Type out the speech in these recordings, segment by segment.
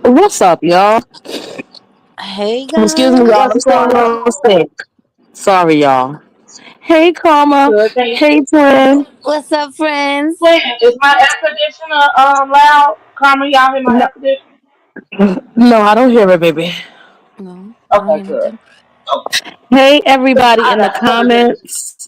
What's up, y'all? Hey Excuse me, y'all. guys. I'm What's still a going little on? sick. Sorry, y'all. Hey, Karma. Good thing. Hey, twin. What's up, friends? Wait, is my air conditioner loud? Carmen, y'all hear my No, air conditioner? no, I don't hear it, baby. No, I don't Okay, hear good. nothing. Hey, everybody I in the got allergies. comments.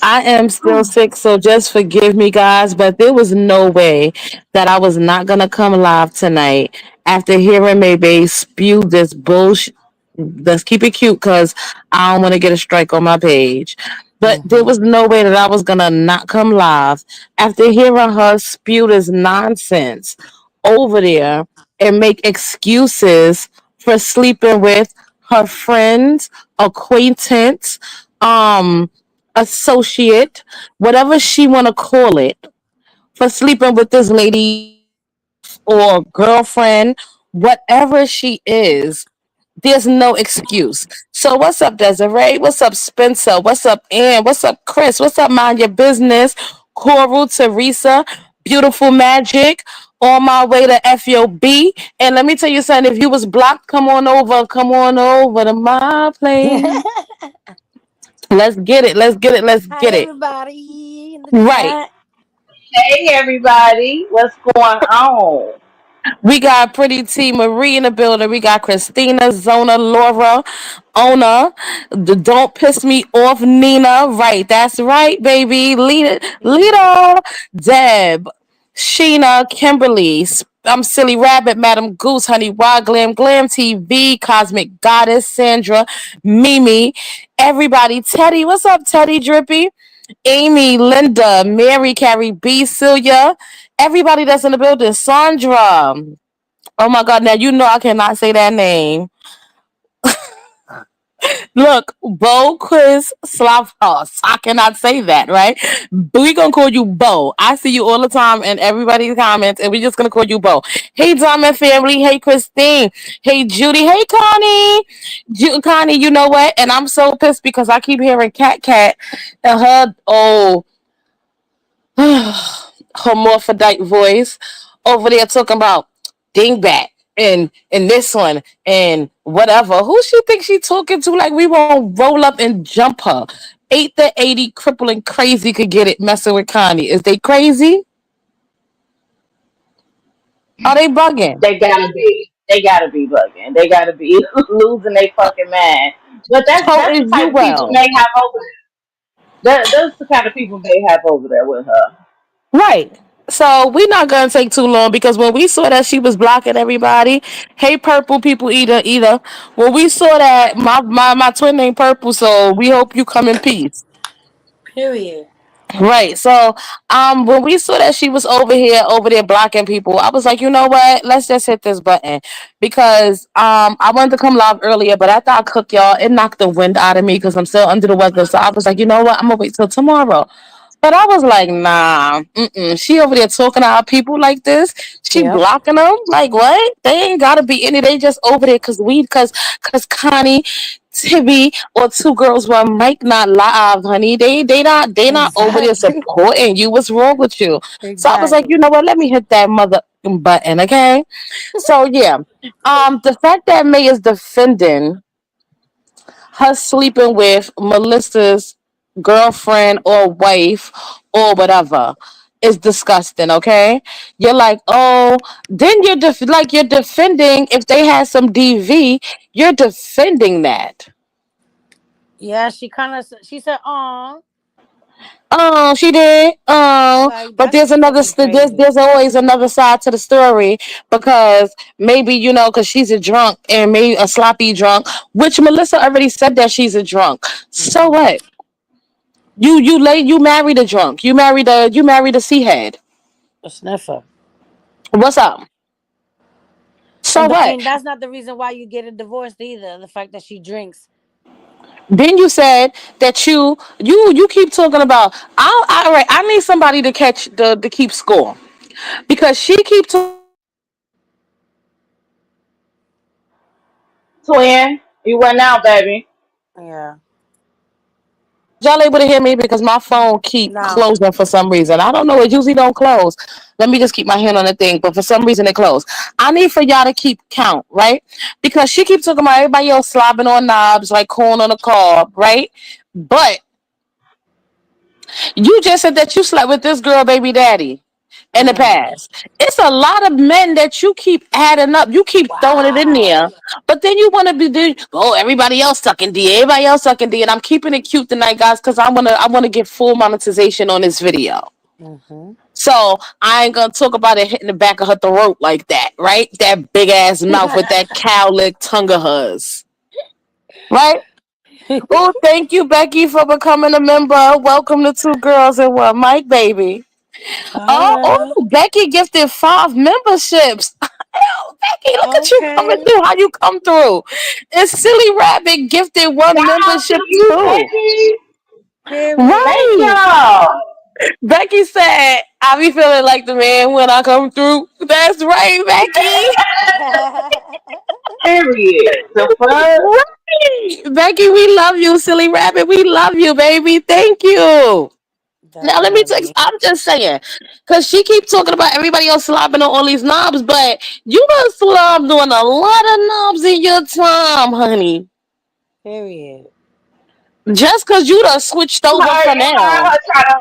I am still sick, so just forgive me, guys. But there was no way that I was not gonna come live tonight after hearing Maybe spew this bullshit. Let's keep it cute, cause I don't want to get a strike on my page. But there Mm-hmm. was no way that I was gonna not come live after hearing her spew this nonsense over there and make excuses for sleeping with her friends, acquaintance, um associate, whatever she want to call it, for sleeping with this lady or girlfriend, whatever she is. There's no excuse. So what's up, Desiree? What's up, Spencer? What's up, Ann? What's up, Chris? What's up, Mind Your Business? Coral, Teresa, Beautiful Magic, on my way to FOB. And let me tell you something, if you was blocked, come on over to my place. Let's get it. Let's get it. Let's Hi, get it. everybody in the Right. chat. Hey, everybody. What's going on? We got Pretty T Marie in the building. We got Christina, Zona, Laura, Ona. Don't piss me off, Nina. Right, that's right, baby. Lita, Deb, Sheena, Kimberly. I'm Silly Rabbit, Madam Goose, Honey Wild, Glam TV, Cosmic Goddess, Sandra, Mimi, everybody. Teddy, what's up, Teddy Drippy? Amy, Linda, Mary, Carrie B, Celia, everybody that's in the building. Sandra. Oh my God, now you know I cannot say that name. Look, Bo Quiz Slavos. I cannot say that, right? We gonna call you Bo. I see you all the time in everybody's comments, and we just gonna call you Bo. Hey, Diamond family. Hey, Christine. Hey, Judy. Hey, Connie. Connie, you know what? And I'm so pissed because I keep hearing Cat and her hermaphrodite voice over there talking about dingbat and this one and whatever. Who she thinks she talking to? Like we won't roll up and jump her. 8 to 80 crippling crazy could get it messing with Connie. Is they crazy? Are they bugging? They gotta be. They gotta be bugging. They gotta be losing their fucking mind. But So that's the is you type of people well. they have over there. That's the kind of people they have over there with her. Right. So we're not gonna take too long because when we saw that she was blocking everybody, hey purple people eater. When we saw that my twin named Purple, so we hope you come in peace. Period. Right. So when we saw that she was over there blocking people, I was like, you know what? Let's just hit this button. Because I wanted to come live earlier, but after I cook y'all, it knocked the wind out of me because I'm still under the weather. So I was like, you know what? I'm gonna wait till tomorrow. But I was like, nah, she over there talking to our people like this. She Yep. blocking them. Like what? They ain't gotta be any. They just over there cause Connie, Tibby, or two girls one might not live, honey. They not over there Exactly. supporting you. What's wrong with you? So I was like, you Exactly. know what? Let me hit that mother button, okay? So yeah, the fact that May is defending her sleeping with Melissa's girlfriend or wife or whatever is disgusting, okay? You're like, oh, then you're defending if they had some DV, you're defending that. Yeah, she kind of she said, "Oh, Oh, she did. Oh, like but that's there's just another. fucking crazy." There's always another side to the story because maybe because she's a drunk and maybe a sloppy drunk, which Melissa already said that she's a drunk. So Hmm. what? You married a drunk. You married a sea head. A sniffer. What's up? So what? And that's not the reason why you get a divorce either. The fact that she drinks. Then you said that you keep talking about. All right. I need somebody to catch the to keep score because she keep talking about Twin, you went out, baby. Yeah. y'all able to hear me? Because my phone keep No. closing for some reason. I don't know. It usually don't close. Let me just keep my hand on the thing. But for some reason it closed. I need for y'all to keep count, right? Because she keeps talking about everybody else slobbing on knobs like corn on a cob, right? But you just said that you slept with this girl, baby daddy, in the Mm. past. It's a lot of men that you keep adding up. You keep throwing it in Wow. there, but then you want to oh, everybody else sucking D, everybody else sucking D, and I'm keeping it cute tonight, guys, because I wanna get full monetization on this video. Mm-hmm. So I ain't gonna talk about it hitting the back of her throat like that, right? That big ass mouth with that cowlick tongue of hers, right? Oh, thank you, Becky, for becoming a member. Welcome to Two Girls and One Mike, baby. Holla. Becky gifted 5 memberships. Oh, Becky, look at you coming Okay. through. How you come through? And Silly Rabbit gifted one Shout out to membership you, too. Becky. Period. Thank Right. y'all. Becky said, I be feeling like the man when I come through. That's right, Becky. Period. The fuck? Right. Becky, we love you, Silly Rabbit. We love you, baby. Thank you. Now let me text. Definitely. I'm just saying, cause she keep talking about everybody else slobbing on all these knobs, but you done slobbed on a lot of knobs in your time, honey. Period. Just cause you done switched over for You heard now. her try to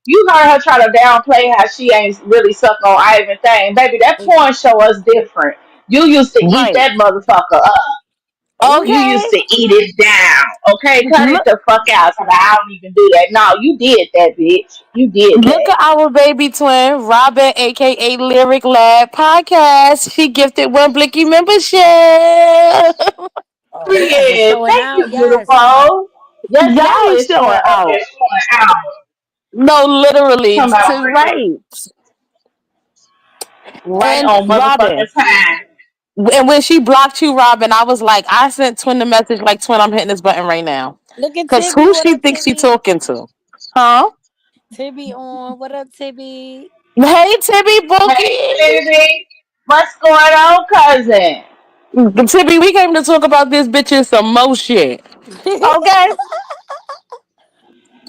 you heard her try to downplay how she ain't really suck on Ivan thing. Baby, that porn show us different. You used to eat Right. that motherfucker up. You Oh. used Okay. to eat it down. Okay, cut it Look, the fuck out. So I don't even do that. No, you did that, bitch. You did look that. at our baby twin, Robin, aka Lyric Lab Podcast. She gifted one Blicky membership. Oh, we out here Period. showing Thank out. you, Yes. beautiful. Yes, Y'all y'all ain't is showing showing up out. and showing out. No, literally, Come out to freaking right. right And on Robin. motherfucking time. And when she blocked you, Robin, I was like, I sent Twin the message like, Twin, I'm hitting this button right now. Look at Cause Tibby. who What she up, thinks she Tibby? talking to? Huh? Tibby on. What up, Tibby? Hey, Tibby Hey, Bookie. baby. What's going on, cousin? Tibby, we came to talk about this bitch and some more shit. Okay?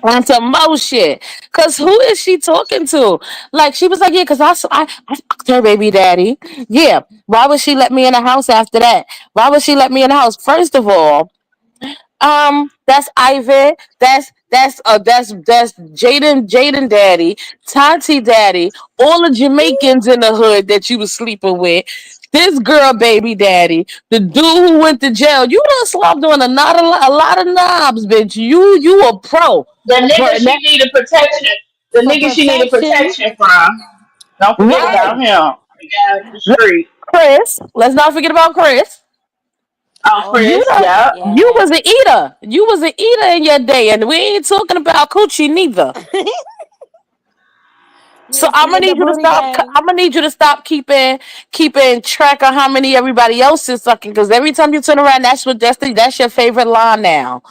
And some more shit. Cause who is she talking to? Like she was like, yeah, cause I fucked her baby daddy. Yeah. Why would she let me in the house after that? Why would she let me in the house? First of all, that's Ivan. That's Jaden daddy, Tati daddy, all the Jamaicans in the hood that you was sleeping with. This girl baby daddy, the dude who went to jail. You done slobbed on a lot of knobs, bitch. You a pro. The nigga But she needed protection. The For nigga she needed protection. protection from. Don't forget right, about him. The guy in the street. Chris. Let's not forget about Chris. Oh, Oh, You Chris, done, yep. you yeah. was an eater. You was an eater in your day, and we ain't talking about coochie neither. So Yeah, she did the booty gang. I'm gonna need you to stop keeping track of how many everybody else is sucking. Because every time you turn around, that's your favorite line now.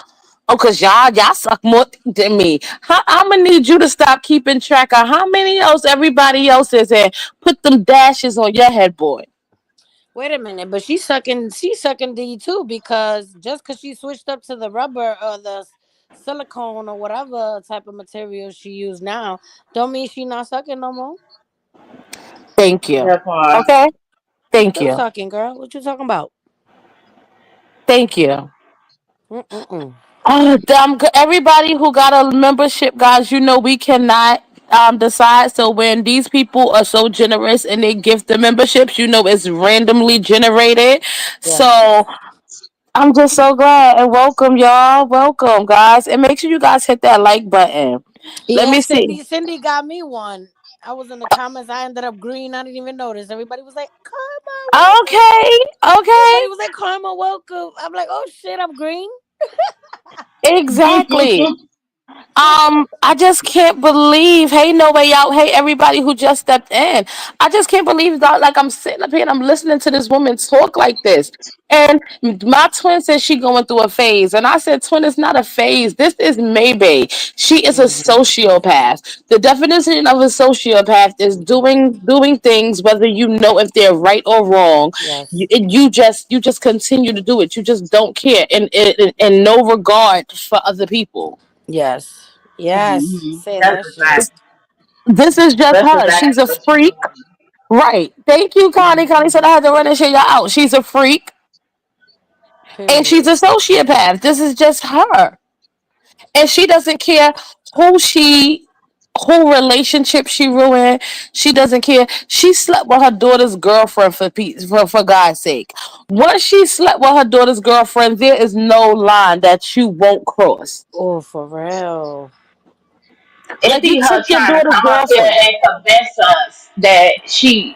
Oh, cause y'all suck more than me. I'm gonna need you to stop keeping track of how many else everybody else is, and put them dashes on your head, boy. Wait a minute, but she's sucking D too because just because she switched up to the rubber or the silicone or whatever type of material she use now, don't mean she not sucking no more. Thank you. That part. Okay. She Thank still you. sucking, girl. What you talking about? Thank you. Mm-mm-mm. Everybody who got a membership, guys, you know we cannot decide. So when these people are so generous and they gift the memberships, you know it's randomly generated. Yes. So I'm just so glad and welcome, y'all. Welcome, guys, and make sure you guys hit that like button. Let Yeah, me see. Cindy got me one. I was in the comments. I ended up green. I didn't even notice. Everybody was like, "Karma, welcome." Okay, Everybody okay, was like, "Karma, welcome." I'm like, "Oh shit, I'm green." exactly. I just can't believe. Hey, no way out. Hey, everybody who just stepped in. I just can't believe that. Like I'm sitting up here and I'm listening to this woman talk like this. And my twin says she going through a phase, and I said, "Twin, it's not a phase. This is maybe she is a Mhm. sociopath. The definition of a sociopath is doing things whether you know if they're right or wrong. Yes. You just continue to do it. You just don't care, and in no regard for other people." Yes. Yes. Hmm. Say That's that shit. exactly. This is just That's her. She's exactly a what she freak. doing. Right. Thank you, Connie. Connie said I had to run and shit y'all out. She's a freak and she's a Period. sociopath. This is just her. And she doesn't care who she who relationship she ruined. She doesn't care. She slept with her daughter's girlfriend for God's sake. Once she slept with her daughter's girlfriend, there is no line that you won't cross. Oh, for real. It Like you be her took your trying to daughter's come up here girlfriend. and convince us that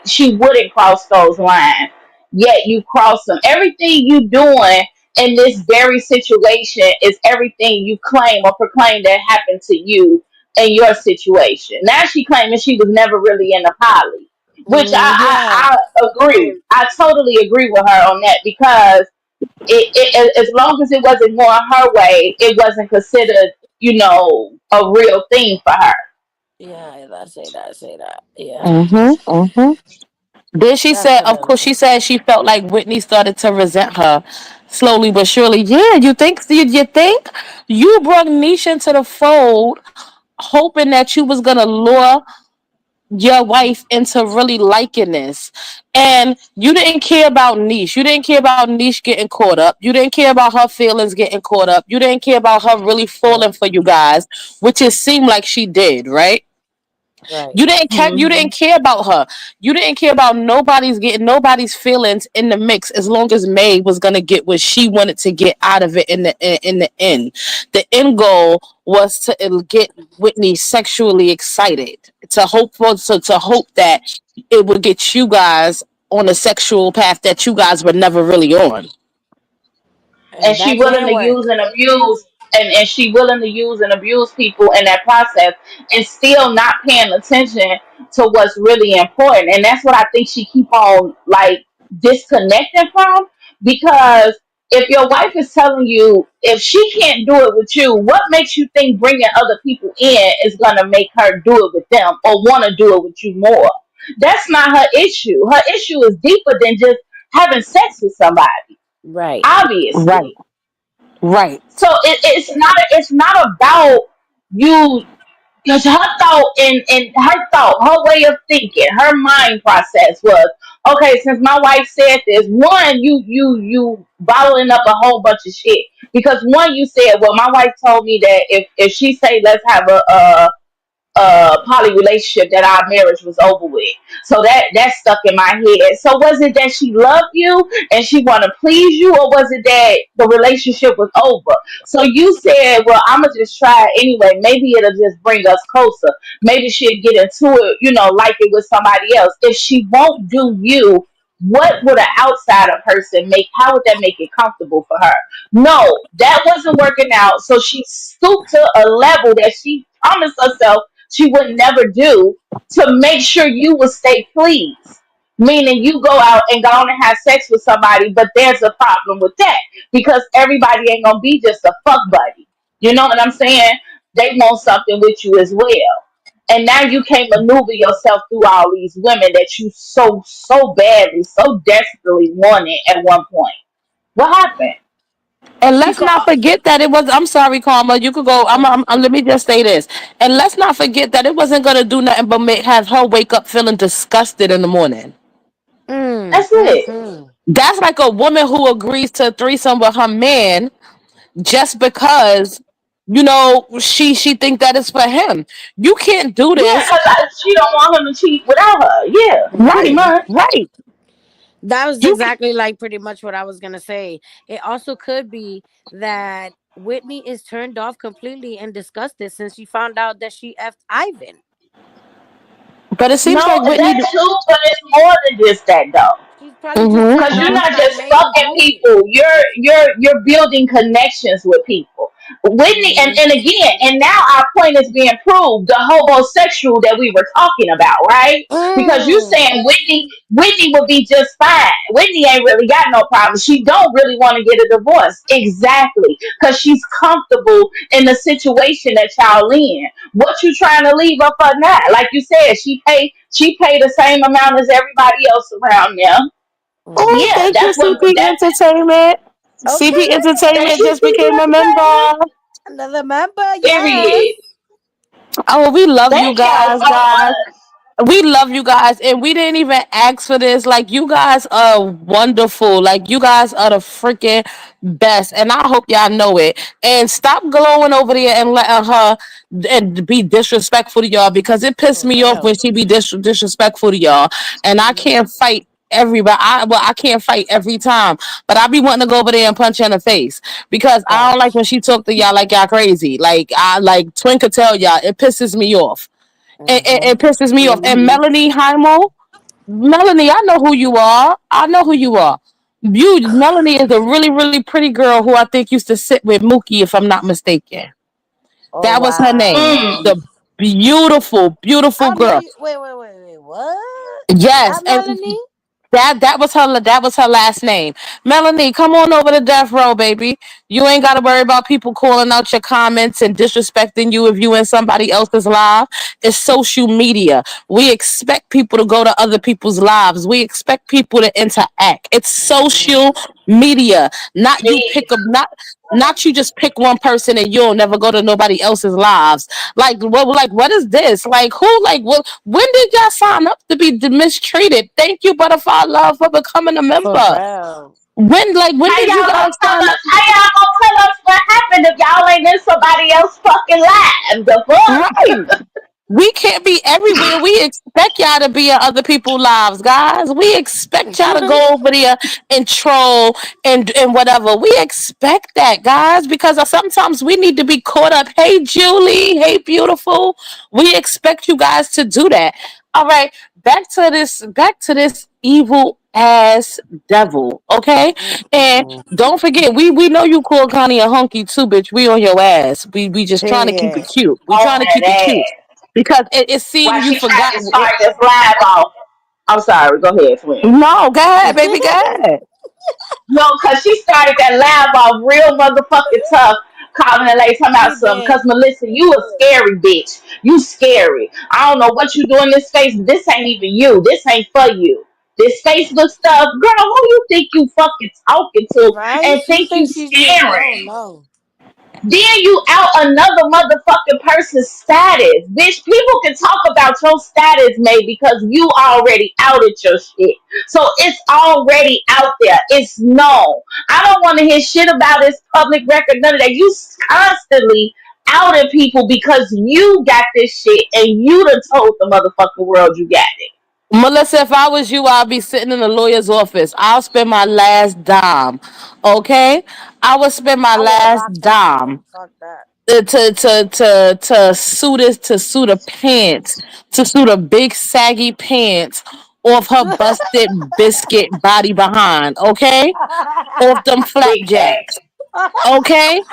she wouldn't cross those lines. Yet you cross them. Everything you doing in this very situation is everything you claim or proclaim that happened to you in your situation. Now she claiming she was never really in a poly, which Yeah. I agree. I totally agree with her on that because as long as it wasn't going her way, it wasn't considered, a real thing for her. Yeah. That say that. Say that. Yeah. Mm-hmm. Mm-hmm. Then she said, of Definitely. course, she said she felt like Whitney started to resent her slowly but surely. Yeah, you think you brought Nisha into the fold, hoping that you was gonna lure your wife into really liking this, and you didn't care about Niche. You didn't care about Niche getting caught up. You didn't care about her feelings getting caught up. You didn't care about her really falling for you guys, which it seemed like she did, right? Right. You didn't Hmm. care about her. You didn't care about nobody's getting nobody's feelings in the mix as long as May was gonna get what she wanted to get out of it in the end. The end goal was to get Whitney sexually excited. To hope that it would get you guys on a sexual path that you guys were never really on. And And she that willing didn't to work. use and abuse and she willing to use and abuse people in that process and still not paying attention to what's really important. And that's what I think she keep on like disconnecting from, because if your wife is telling you if she can't do it with you, what makes you think bringing other people in is going to make her do it with them or want to do it with you more? That's not her issue. Her issue is deeper than just having sex with somebody, Right. Right, obviously. right. So it's not about you, because her way of thinking, her mind process was, okay, since my wife said this, one, you bottling up a whole bunch of shit. Because one, you said, well, my wife told me that if she say let's have a poly relationship, that our marriage was over with. So that stuck in my head. So was it that she loved you and she want to please you, or was it that the relationship was over? So you said, well, I'ma just try it anyway. Maybe it'll just bring us closer. Maybe she'll get into it, like it with somebody else. If she won't do you, what would an outsider person make? How would that make it comfortable for her? No, that wasn't working out. So she stooped to a level that she promised herself she would never do to make sure you will stay pleased. Meaning you go out and go on and have sex with somebody, but there's a problem with that because everybody ain't gonna be just a fuck buddy. You know what I'm saying? They want something with you as well. And now you can't maneuver yourself through all these women that you so badly, so desperately wanted at one point. What happened? And She let's not called. forget that it was. I'm sorry, Karma. You could go. Let me just say this. And let's not forget that it wasn't gonna do nothing but have her wake up feeling disgusted in the morning. That's it. Mm-hmm. That's like a woman who agrees to a threesome with her man just because she think that it's for him. You can't do Yeah, this. because she don't want him to cheat without her. Yeah, pretty Right. Right, much. right. That was You can, exactly like pretty much what I was gonna say. It also could be that Whitney is turned off completely and disgusted since she found out that she effed Ivan. but it seems No, like that Whitney. too, but it's more than just that though. She's probably just Mm-hmm, Cause turned you're off mm-hmm. not by just May and fucking June. people. You're building connections with people. Whitney, and, Hmm. and again, and now our point is being proved. The homosexual that we were talking about, right? Because you Mm. saying Whitney would be just fine. Whitney ain't really got no problem. She don't really want to get a divorce. Exactly. Cause she's comfortable in the situation that y'all in. What you trying to leave up for now? Like you said, she paid the same amount as everybody else around there. Oh, Yeah, Hmm. thank you, that's what CP that Entertainment. CP Okay. thank Entertainment you, just CB became a member. Entertainment. Another member, Period. yes. Oh, we love you Thank y'all guys, so guys. much. We love you guys, and we didn't even ask for this. Like, you guys are wonderful. Like, you guys are the freaking best, and I hope y'all know it. And stop glowing over there and letting her and be disrespectful to y'all, because it pissed For me off when real. she be disrespectful to y'all. And I Hmm. can't fight everybody. I can't fight every time, but I be wanting to go over there and punch her in the face, because I don't like when Facts. she talk to y'all like y'all crazy. Like, I like Twin could tell y'all, it pisses me off. It Hmm. pisses me off. And Hmm. Melanie Heimo, Melanie, I know who you are. I know who you are. Melanie is a really, really pretty girl who I think used to sit with Mookie, if I'm not mistaken. Oh That was her name. wow. Mm. The beautiful, beautiful I know girl. you. Wait. What? Yes, That and Melanie? that was her last name. Melanie, come on over to death row, baby. You ain't gotta worry about people calling out your comments and disrespecting you if you in somebody else's live. It's social media. We expect people to go to other people's lives. We expect people to interact. It's Hmm. social media. Not you Me. pick up not you just pick one person and you'll never go to nobody else's lives. What is this? Like, who, like, what, when did y'all sign up to be mistreated? Thank you, Butterfly Love, for becoming a For member. real. When How did you y'all gonna guys tell sign us? up? How y'all gonna tell us what happened if y'all ain't in somebody else fucking live? The fuck? Right. We can't be everywhere. We expect y'all to be in other people's lives, guys. We expect y'all to go over there and troll and whatever. We expect that, guys, because sometimes we need to be caught up. Hey, Julie. Hey, beautiful. We expect you guys to do that. All right, back to this. Back to this evil ass devil. Okay, and Mm-mm. don't forget, we know you call Connie a hunky too, bitch. We on your ass. We just trying to keep it Period. cute. We On trying to that keep it cute ass. because it Why seemed you she tried forgot to it. start this live off? I'm sorry. Go ahead, twin. No, go ahead, baby, go ahead. No, cause she started that live off real motherfucking tough, calling the lady talking about She something. did. Cause Melissa, you a scary bitch. You scary. I don't know what you do in this space. This ain't even you. This ain't for you. This Facebook stuff, girl. Who you think you fucking talking to Right? and She think you thinks she's just. Oh scaring? no. Then you out another motherfucking person's status. Bitch, people can talk about your status, mate, because you already outed your shit. So it's already out there. It's known. I don't want to hear shit about this public record, none of that. You constantly outed people because you got this shit and you done told the motherfucking world you got it. Melissa, if I was you, I'd be sitting in the lawyer's office. I'll spend my last dime. Okay? I would spend my I would have last locked her up. dime Fuck that. to sue the pants, to sue the big saggy pants off her busted biscuit body behind, okay? Off them Big flapjacks. facts. Okay,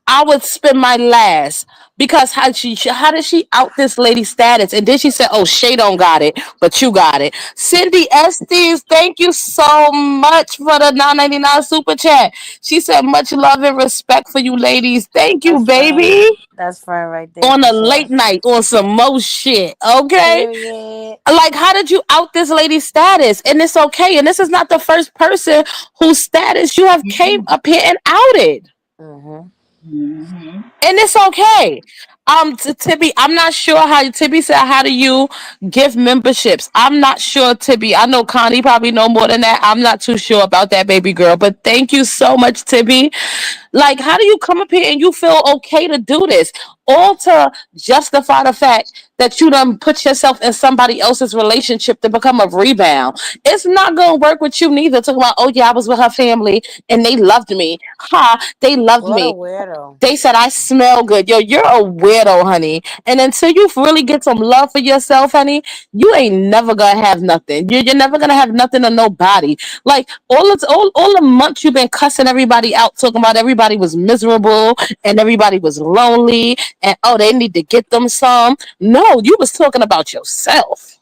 I would spend my last, because how did she out this lady's status? And then she said, "Oh, Shay don't got it, but you got it." Cindy Estes, thank you so much for the 9.99 super chat. She said, "Much love and respect for you ladies. Thank you, That's fine. baby." That's fine right there On for a sure. late night, on some more shit. Okay, Period. like, how did you out this lady's status? And it's okay. And this is not the first person whose status you have came up here and outed. Hmm. Mm-hmm. And it's okay. Tibby, I'm not sure how Tibby said. How do you give memberships? I'm not sure, Tibby. I know Connie probably know more than that. I'm not too sure about that, baby girl. But thank you so much, Tibby. Like, how do you come up here and you feel okay to do this? All to justify the fact that you done put yourself in somebody else's relationship to become a rebound. It's not gonna work with you neither. Talking about, oh yeah, I was with her family and they loved me. Ha, they loved What a me. weirdo. They said I smell good. Yo, you're a weirdo, honey. And until you really get some love for yourself, honey, you ain't never gonna have nothing. You're never gonna have nothing or nobody. Like, all the months you've been cussing everybody out, talking about everybody was miserable and everybody was lonely and oh, they need to get them some. No, you was talking about yourself.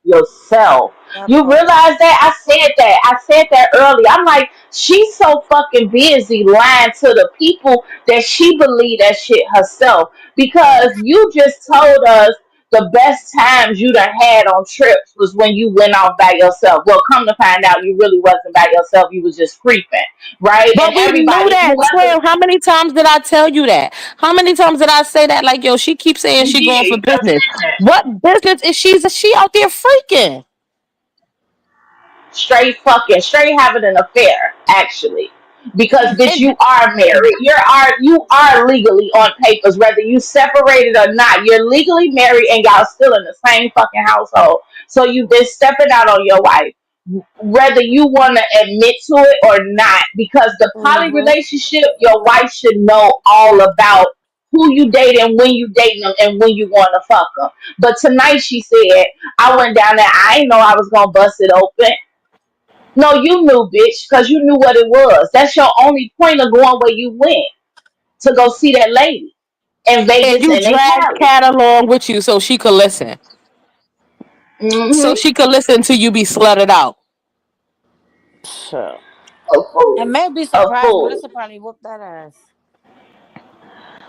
Yourself. That You part. realize that? I said that. I said that earlier. I'm like, she's so fucking busy lying to the people that she believe that shit herself. Because Facts. you just told us the best times you done had on trips was when you went off by yourself. Well, come to find out, you really wasn't by yourself. You was just creeping, right? And But we knew everybody, that, whoever Twin. How many times did I tell you that? How many times did I say that? Like, yo, she keeps saying you she did, going for you kept business. saying that. What business is she out there freaking? Straight fucking, straight having an affair, actually. Because bitch, And you are married. You are legally on papers, whether you separated or not. You're legally married and y'all still in the same fucking household. So you've been stepping out on your wife, whether you want to admit to it or not. Because the poly Mhm. relationship, your wife should know all about who you dating, when you dating them, and when you want to fuck them. But tonight she said, I went down there. I didn't know I was gonna bust it open. No, you knew, bitch, because you knew what it was. That's your only point of going where you went to go see that lady in Vegas you and in dragged Cali. Cat along with you so she could listen. So Mm-hmm. she could listen to you be slutted out. Sure. A And fool. may be A surprised. fool. Melissa probably whooped that ass.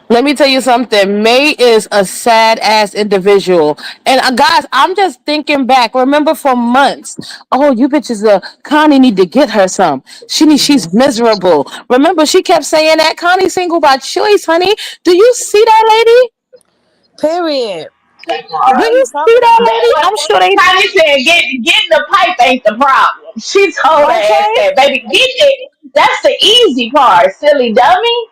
Let me tell you something. May is a sad ass individual. And guys, I'm just thinking back. Remember for months. Oh, you bitches, Connie need to get her some. She's miserable. Remember, she kept saying that Connie single by choice, honey. Do you see that lady? Period. Do What are you you see talking that That about? lady? what I'm sure they. Connie said, getting the pipe ain't the problem. She told her ass Okay. that, baby, get it. That's the easy part, silly dummy.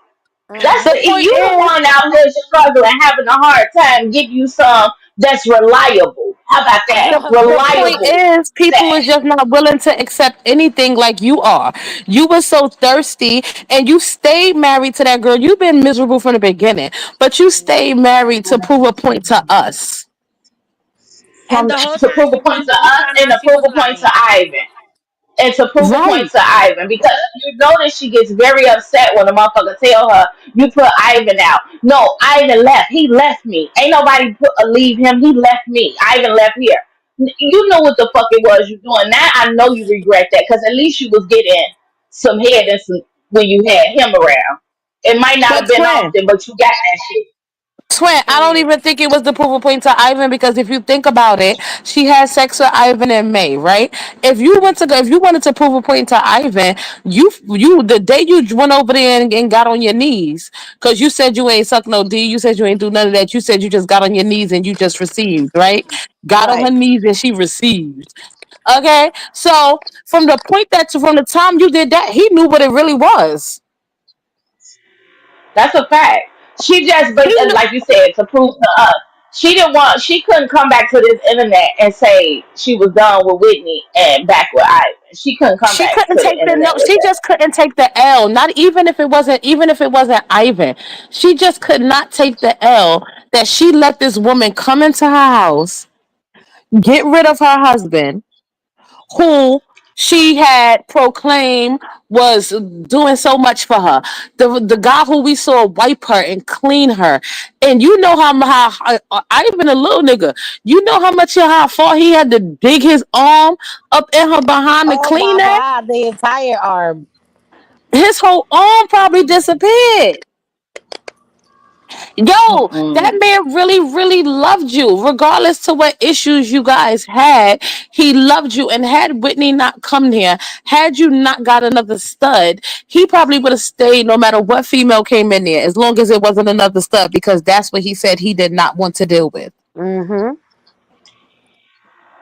That's The the Mhm. point you the is, one out here struggling, having a hard time. Give you some that's reliable. How about that? the point Reliable is, people is sex. just not willing to accept anything like you are. You were so thirsty, and you stayed married to that girl. You've been miserable from the beginning, but you stayed married to prove a point to us. And From the whole to time prove a you point to you us found and out to she prove was a point to lying. Ivan. And to prove a point Right. to Ivan, because you notice she gets very upset when a motherfucker tell her you put Ivan out. No, Ivan left. He left me. Ain't nobody leave him. He left me. Ivan left here. You know what the fuck it was you doing. Now I know you regret that because at least you was getting some head and some when you had him around. It might not But have been twin, often, but you got that shit. Twin, I don't Period. even think it was the proof of point to Ivan because if you think about it, she had sex with Ivan in May, right? If you wanted to prove a point to Ivan, you the day you went over there and got on your knees because you said you ain't suck no D, you said you ain't do none of that. You said you just got on your knees and you just received, right? Got on her Right. knees and she received. Okay, so from the time you did that, he knew what it really was. That's a fact. She just, but He knew. like you said, to prove to us, she couldn't come back to this internet and say she was done with Whitney and back with Ivan. She couldn't come She back couldn't to the take the internet no. with She that. just couldn't take the L. Not even if it wasn't Ivan. She just could not take the L that she let this woman come into her house, get rid of her husband, who she had proclaimed was doing so much for her. The guy who we saw wipe her and clean her, and you know how Ivan a little nigga. You know how much how far he had to dig his arm up in her behind to Oh clean my that. God, the entire arm. His whole arm probably disappeared. Yo, that Mm-mm. man really, really loved you, regardless to what issues you guys had. He loved you, and had Whitney not come here, had you not got another stud, he probably would have stayed no matter what female came in there, as long as it wasn't another stud, because that's what he said he did not want to deal with. Mhm.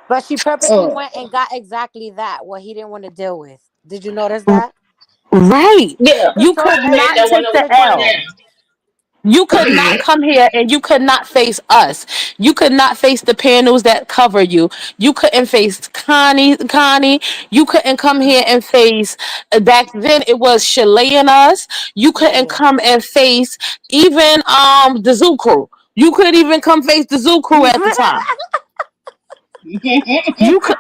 But she purposely Mm. went and got exactly that, what he didn't want to deal with. Did you notice that? Right. Yeah, She You chose could a man not that everything want take to the run L. strategically. down. You could not come here and you could not face us. You could not face the panels that cover you. You couldn't face Connie. You couldn't come here and face, back then it was Shalay and us. You couldn't Yeah. come and face even the Zoo crew. You couldn't even come face the Zoo crew at the time. You could.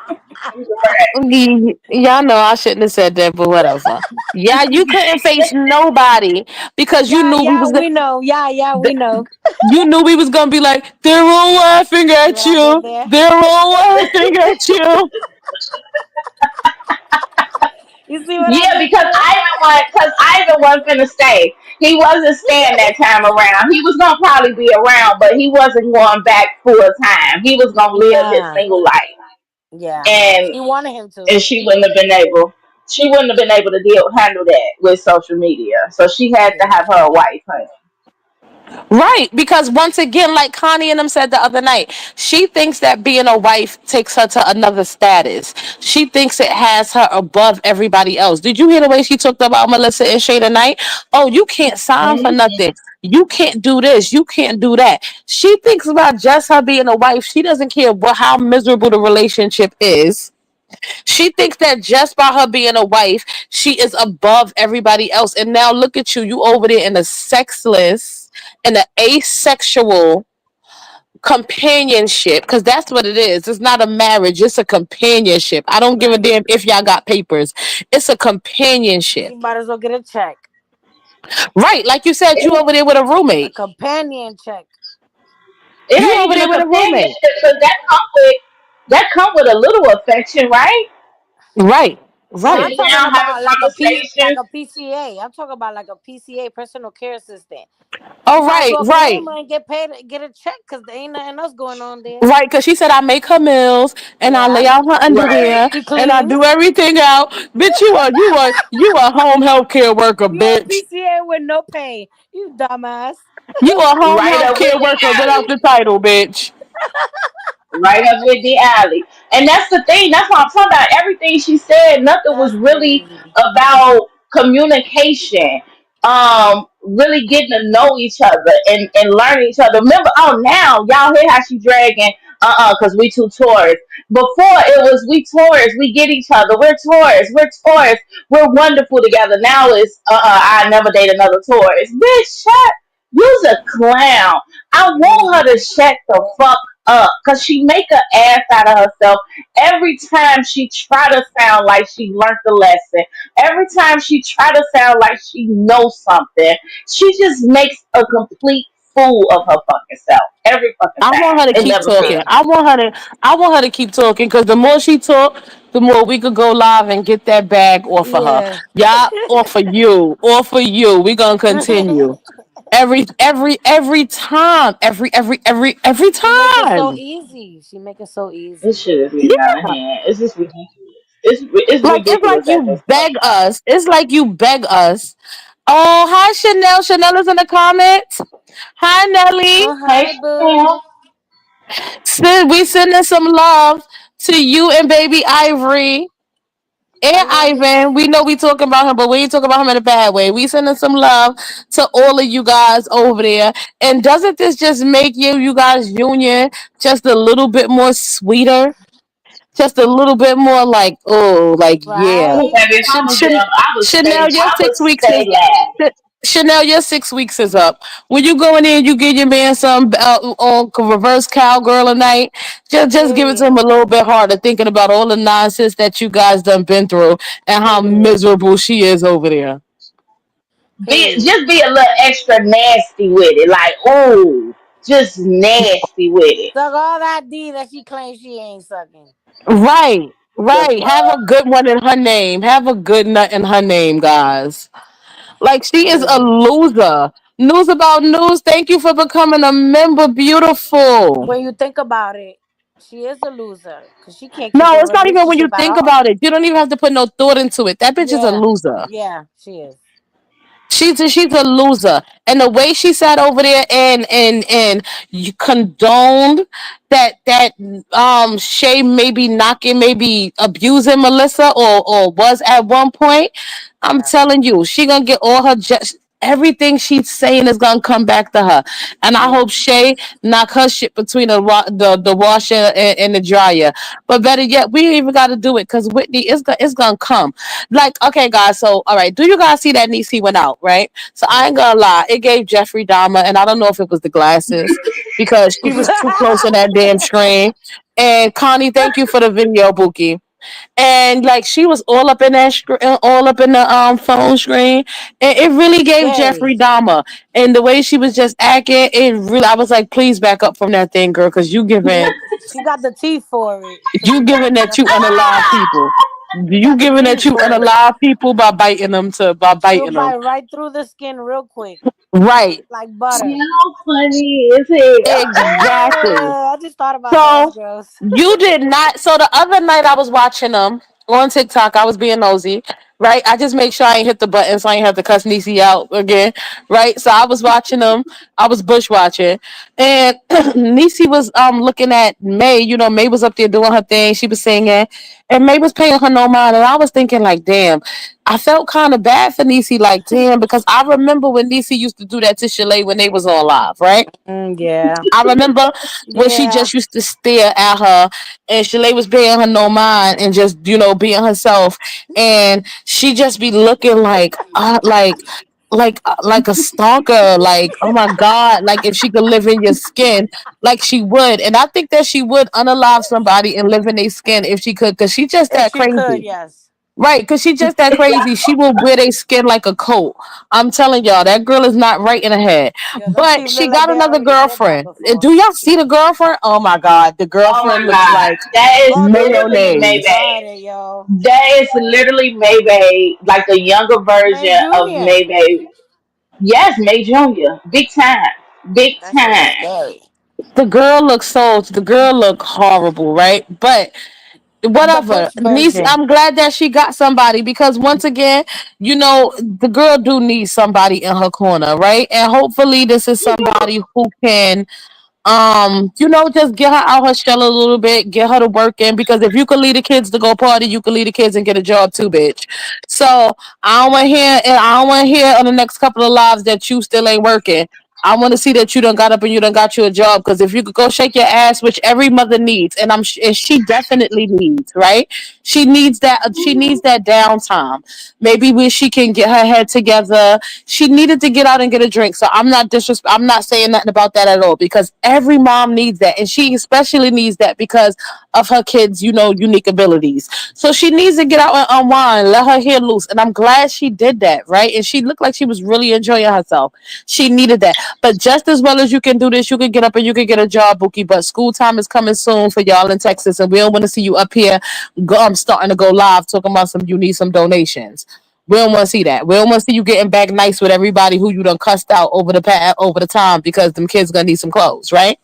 Y'all know I shouldn't have said that, but whatever. Yeah, you couldn't face nobody because you Yeah, knew we yeah, was we know. Yeah, yeah, we know. you knew we was gonna be like, they're all laughing at Yeah, they're you. there. They're all laughing at you. You see what I Yeah, just because did? Ivan wasn't finna stay. He wasn't staying that time around. He was gonna probably be around, but he wasn't going back full time. He was gonna live his Nah. single life, Yeah. and She wanted him to. and she wouldn't have been able. She wouldn't have been able to handle that with social media. So she had to Yeah. have her wife, honey. Right, because once again, like Connie and them said the other night, she thinks that being a wife takes her to another status. She thinks it has her above everybody else. Did you hear the way she talked about Melissa and Shay tonight? Oh, you can't sign for Hmm. nothing. You can't do this. You can't do that. She thinks about just her being a wife. She doesn't care how miserable the relationship is. She thinks that just by her being a wife, she is above everybody else. And now look at you. You over there in a sexless and an asexual companionship, because that's what it is. It's not a marriage, it's a companionship. I don't give a Right. damn if y'all got papers. It's a She companionship. might as well get a check. Right, like you said, you over there with a A roommate. companion check. It You ain't over even there a with a roommate. companionship because that come with a little affection, right? Right, No, I'm right. Sitting talking down, having about like conversations. a PCA. I'm talking about like a PCA, personal care assistant. She Oh, might as right, well right. claim her and get paid, get a check, because there ain't nothing else going on there. Right, because she said I make her meals and I lay Yeah, out her Right. underwear she and I do cleans. everything out. Bitch, you a home health care worker, You a bitch. PCA with no pay. You dumbass. You a home Right health up with care the worker without alley. the title, bitch. Right up with the alley. And that's the thing. That's what I'm talking about. Everything she said, nothing was That's really crazy. about communication. Really getting to know each other and learning each other. Remember, oh now y'all hear how she dragging because we two Taurus. Before it was we Taurus, we get each other. We're Taurus, we're wonderful together. Now it's I never date another Taurus. Bitch, shut you's a clown. I want her to Hmm. shut the fuck up because she make an ass out of herself every time she try to sound like she learned the lesson. Every time she try to sound like she knows something, she just makes a complete fool of her fucking self every fucking I want time. her to It keep never talking. fails. Nah. I want her to keep talking because the more she talk, the more we could go live and get that bag off of her. Yeah. Yeah, off of you. Off of you. We gonna continue. Every time. Every She make it so time. easy. She make it so This easy. shit is getting out of hand. It's just ridiculous. It's It's like ridiculous at you this point, beg y'all. us. It's like you beg us. Oh, hi Chanel. Chanel is in the comments. Hi Nelly. Oh, Hey, hi, boo. Chanel. We sending some love to you and baby Ivory and Hello, Ivan. We Miss. know we talking about him, but we ain't talking about him in a bad way. We sending some love to all of you guys over there. And doesn't this just make you guys union just a little bit more sweeter? Just a little bit more like, oh, like yeah. Oh, Right? baby, if I was them, Chanel, your I would 6 weeks stay is laughing. Chanel, your 6 weeks is up. When you go in there, you give your man some on reverse cowgirl a night. Just give it to him a Period. little bit harder, thinking about all the nonsense that you guys done been through and how Period. miserable she is over there. Period. Just be a little extra nasty with it, like oh, just nasty with it. Suck all that D that she claims she ain't sucking. Right, The right. Have a fuck? good one in her name. Have a good nut in her name, guys. Like she is a Period. loser. News about news. Thank you for becoming a member. Beautiful. When you think about it, she is a loser because she can't keep No, a it's not even when you relationship at think all. about it. You don't even have to put no thought into it. That bitch is a Yeah. loser. Yeah, she is. She's a loser, and the way she sat over there and you condoned that Shay maybe knocking, maybe abusing Melissa or was at one point. I'm Yeah. telling you, she gonna get all her everything she's saying is gonna come back to her, and I Yeah. hope Shay knock her shit between the washer and the dryer. But better yet, we ain't even got to do it because Whitney is it's gonna come. Like, okay, guys. So, all right. Do you guys see that Niecy went out, right? So, I ain't Yeah. gonna lie. It gave Jeffrey Dahmer, and I don't know if it was the glasses because she was too close to that damn screen. And Connie, thank you for the video, Bookie. And like she was all up in that all up in the phone screen, and it really gave Scary. Jeffrey Dahmer. And the way she was just acting, it really. I was like, please back up from that thing, girl, because She got the teeth for it you too. giving that you Jeffrey unalive Dahmer. people. You You got the giving that genes you for it. unalive people by biting them to by She'll biting them. bite right through the skin real quick, Right. like butter. How funny is it? Exactly. I just thought about that. That's So gross. you did not. So the other night I was watching them on TikTok. I was being nosy, right? I just make sure I ain't hit the button so I ain't have to cuss Niecy out again, right? So I was watching them. I was bush watching, and Niecy was looking at May. You know, May was up there doing her thing. She was singing, and May was paying her no mind. And I was thinking, like, damn, I felt kind of bad for Niecy, like, damn, because I remember when Niecy used to do that to Shalay when they was on live, right? Yeah. I remember when she Yeah. just used to stare at her, and Shalay was paying her no mind and just, you know, being herself, and she just be looking like a stalker, like, oh my god, like if she could live in your skin, like she would, and I think that she would unalive somebody and live in their skin if she could, because she just If that she could, crazy. yes. Right, because she just that crazy. She will wear their skin like a coat. I'm telling y'all, that girl is not right in the head. Yeah, them But teeth she look like got they another already did that girlfriend. before. Do y'all see the girlfriend? Oh my god, the Oh my girlfriend looks god, like that is Oh no, they literally looking mayonnaise. retarded, Maybay. yo. That is literally Maybay, like a younger May version of Junior. Maybay. Yes, May Junior, big time, big That shit is time. scary. The girl look horrible, right? But The whatever. Bush Niece, version. I'm glad that she got somebody because once again, you know, the girl do need somebody in her corner, right? And hopefully this is somebody who can you know, just get her out her shell a little bit, get her to work in, because if you could lead the kids to go party, you could lead the kids and get a job too, bitch. So I don't want to hear on the next couple of lives that you still ain't working. I want to see that you done got up and you done got you a job, because if you could go shake your ass, which every mother needs, and and she definitely needs, right? She needs that downtime. Maybe when she can get her head together, she needed to get out and get a drink. So I'm not saying nothing about that at all, because every mom needs that, and she especially needs that because of her kids, you know, unique abilities. So she needs to get out and unwind, let her hair loose, and I'm glad she did that, right? And she looked like she was really enjoying herself. She needed that. But just as well as you can do this, you can get up and you can get a job, Bookie. But school time is coming soon for y'all in Texas, and we don't want to see you up here. I'm starting to go live talking about you need some donations. We don't want to see that. We don't want to see you getting back nice with everybody who you done cussed out over the time, because them kids gonna need some clothes, right?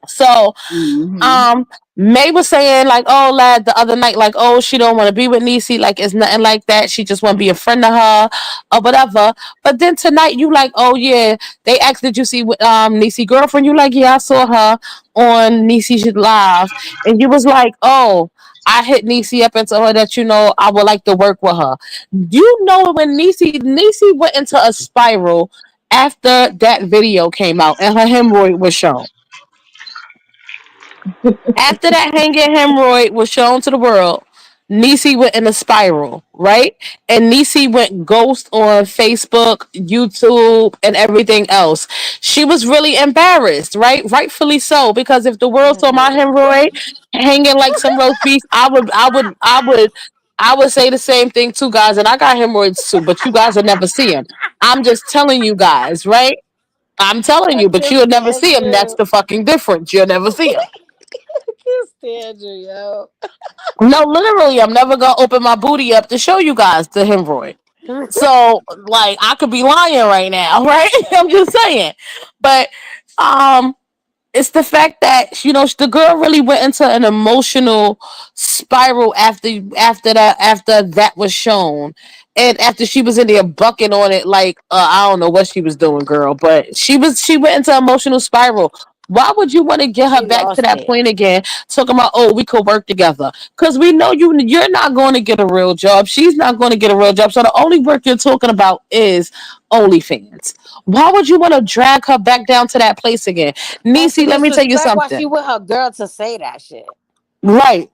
So Hmm. um, May was saying like, oh, lad, the other night, like, oh, she don't want to be with Niecy, like it's nothing like that. She just want to be a friend of her or whatever. But then tonight, you like, oh yeah, they asked, did you see Niecy girlfriend? You like, yeah, I saw her on Niecy's live, and you was like, oh. I hit Niecy up and told her that, you know, I would like to work with her. You know, when Niecy went into a spiral after that video came out and her hemorrhoid was shown. After that hanging hemorrhoid was shown to the world, Niecy went in a spiral, right? And Niecy went ghost on Facebook, YouTube, and everything else. She was really embarrassed, right? Rightfully so, because if the world saw my hemorrhoid hanging like some roast beef, I would say the same thing too, guys. And I got hemorrhoids too, but you guys will never see them. I'm just telling you guys, right? I'm telling I you, but can't you'll never stand see them. That's you. the fucking difference. You'll never see them. I can't stand you, yo. No, literally, I'm never gonna open my booty up to show you guys the hemorrhoid. So, like, I could be lying right now, right? I'm just saying. But, um, it's the fact that, you know, the girl really went into an emotional spiral after that was shown, and after she was in there bucking on it, like, I don't know what she was doing, girl, but she went into emotional spiral. Why would you want to get her She back to lost that it. point again, talking about, oh, we could work together? Because we know you're not going to get a real job. She's not going to get a real job. So the only work you're talking about is OnlyFans. Why would you want to drag her back down to that place again? And to Nisi, let me tell you disrespect why she something. with her girl to say that shit. Right.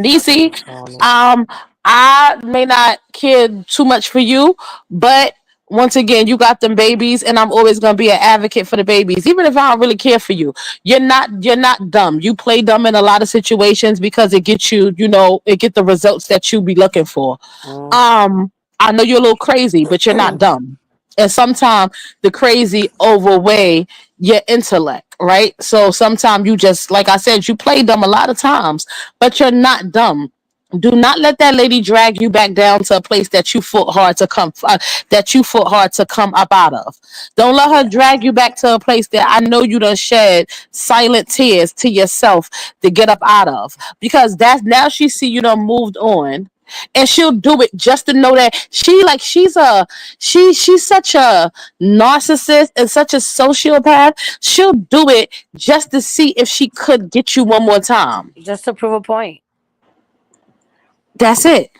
That shit Nisi, is corny. um, I may not care too much for you, but once again, you got them babies, and I'm always gonna be an advocate for the babies, even if I don't really care for you. You're not dumb. You play dumb in a lot of situations because it gets you, you know, it get the results that you be looking for. Mm. Um, I know you're a little crazy, but you're not dumb. And sometimes the crazy overweigh your intellect, right? So sometimes you just, like I said, you play dumb a lot of times, but you're not dumb. Do not let that lady drag you back down to a place that you fought hard to come up out of. Don't let her Yeah. drag you back to a place that I know you done shed silent tears to yourself to get up out of. Because that's now she see you done moved on. And she'll do it just to know that she's such a narcissist and such a sociopath. She'll do it just to see if she could get you one more time. Just to prove a point. That's it.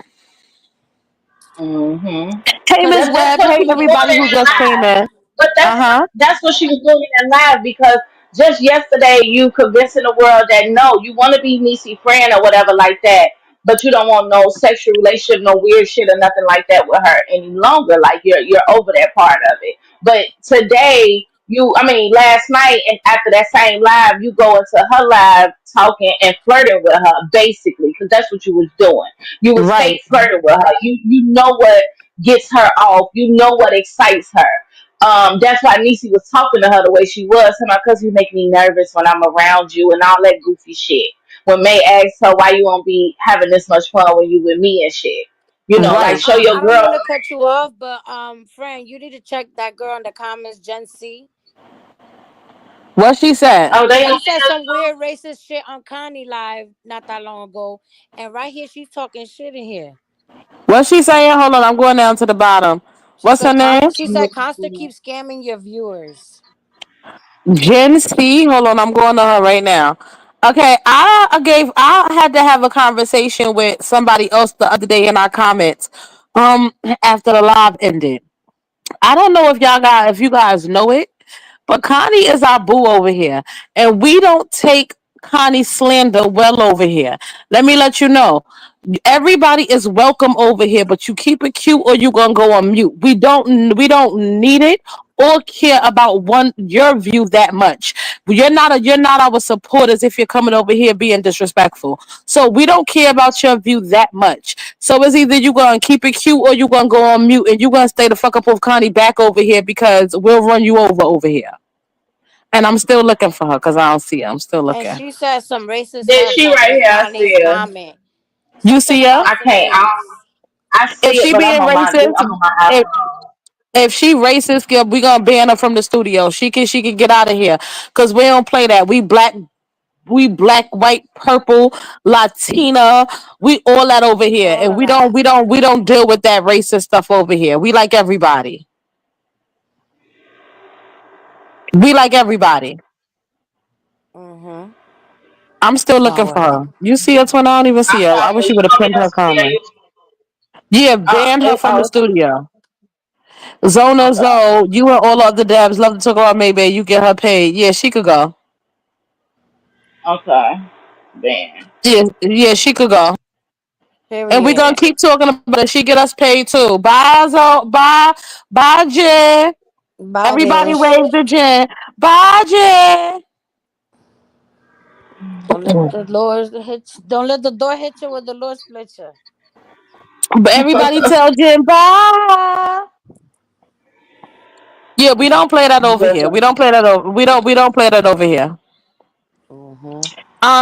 Mm-hmm. Hey, Cause Miss that's Webb. what Hey, she was everybody doing who in just came live. in. But Uh huh. that's what she was doing in live because just yesterday you convincing the world that no, you want to be Niecy friend or whatever like that, but you don't want no sexual relationship, no weird shit or nothing like that with her any longer. Like you're over that part of it. But today I mean last night and after that same live, you go into her live talking and flirting with her basically because that's what you was doing. You was fake Right. flirting with her. You know what gets her off. You know what excites her. That's why Niecy was talking to her the way she was. Because you make me nervous when I'm around you and all that goofy shit. When May asked her why you won't be having this much fun when you with me and shit. Like Right. show your I don't girl. mean to cut you off, but friend, you need to check that girl in the comments, Gen C. What she said. Oh, they She don't. said some weird racist shit on Connie live not that long ago, and right here she's talking shit in here. What she saying? Hold on. I'm going down to the bottom. What's her name? She said Consta keeps scamming your viewers. Gen C. Hold on. I'm going to her right now. Okay. I had to have a conversation with somebody else the other day in our comments. After the live ended. I don't know if you guys know it, but Connie is our boo over here, and we don't take Connie slander well over here. Let me let you know. Everybody is welcome over here, but you keep it cute or you gonna go on mute. We don't need it or care about your view that much. You're not our supporters if you're coming over here being disrespectful. So we don't care about your view that much. So it's either you gonna keep it cute or you gonna go on mute and you gonna stay the fuck up with Connie back over here because we'll run you over here. And I'm still looking for her because I don't see her. I'm still And looking. she said some racist There stuff she right in here. I see Connie's her. comment. She You said see it her? was I some can't. things. I If see it, she but I'm being on my. racist, I'm on my if iPhone. if she racist, we gonna ban her from the studio. She can get out of here because we don't play that. We black, white, purple, Latina. We all that over here, All and of we that. don't we don't we don't deal with that racist stuff over here. We like everybody. We like everybody. Mm-hmm. I'm still looking All for right. her. You see her, twin? I don't even I see her. I found her. wish you You would have want me pinned to her tell comment. you? Yeah, ban her from the Oh, studio. Zona okay. Zo, you and all other devs love to talk about maybe you get her paid. Yeah, she could go. Okay. Then. Yeah, she could go. And we're gonna Period. keep talking about it. She get us paid too. Bye, Zo. Bye, Jen. Bye, Everybody Dish. wave to Jen. Bye, Jen. Don't let the Lord hit. Don't let the door hit you when the Lord split you. But everybody tell Jen bye. Yeah, we don't play that over here. We don't play that over. We don't play that over here. Mm-hmm.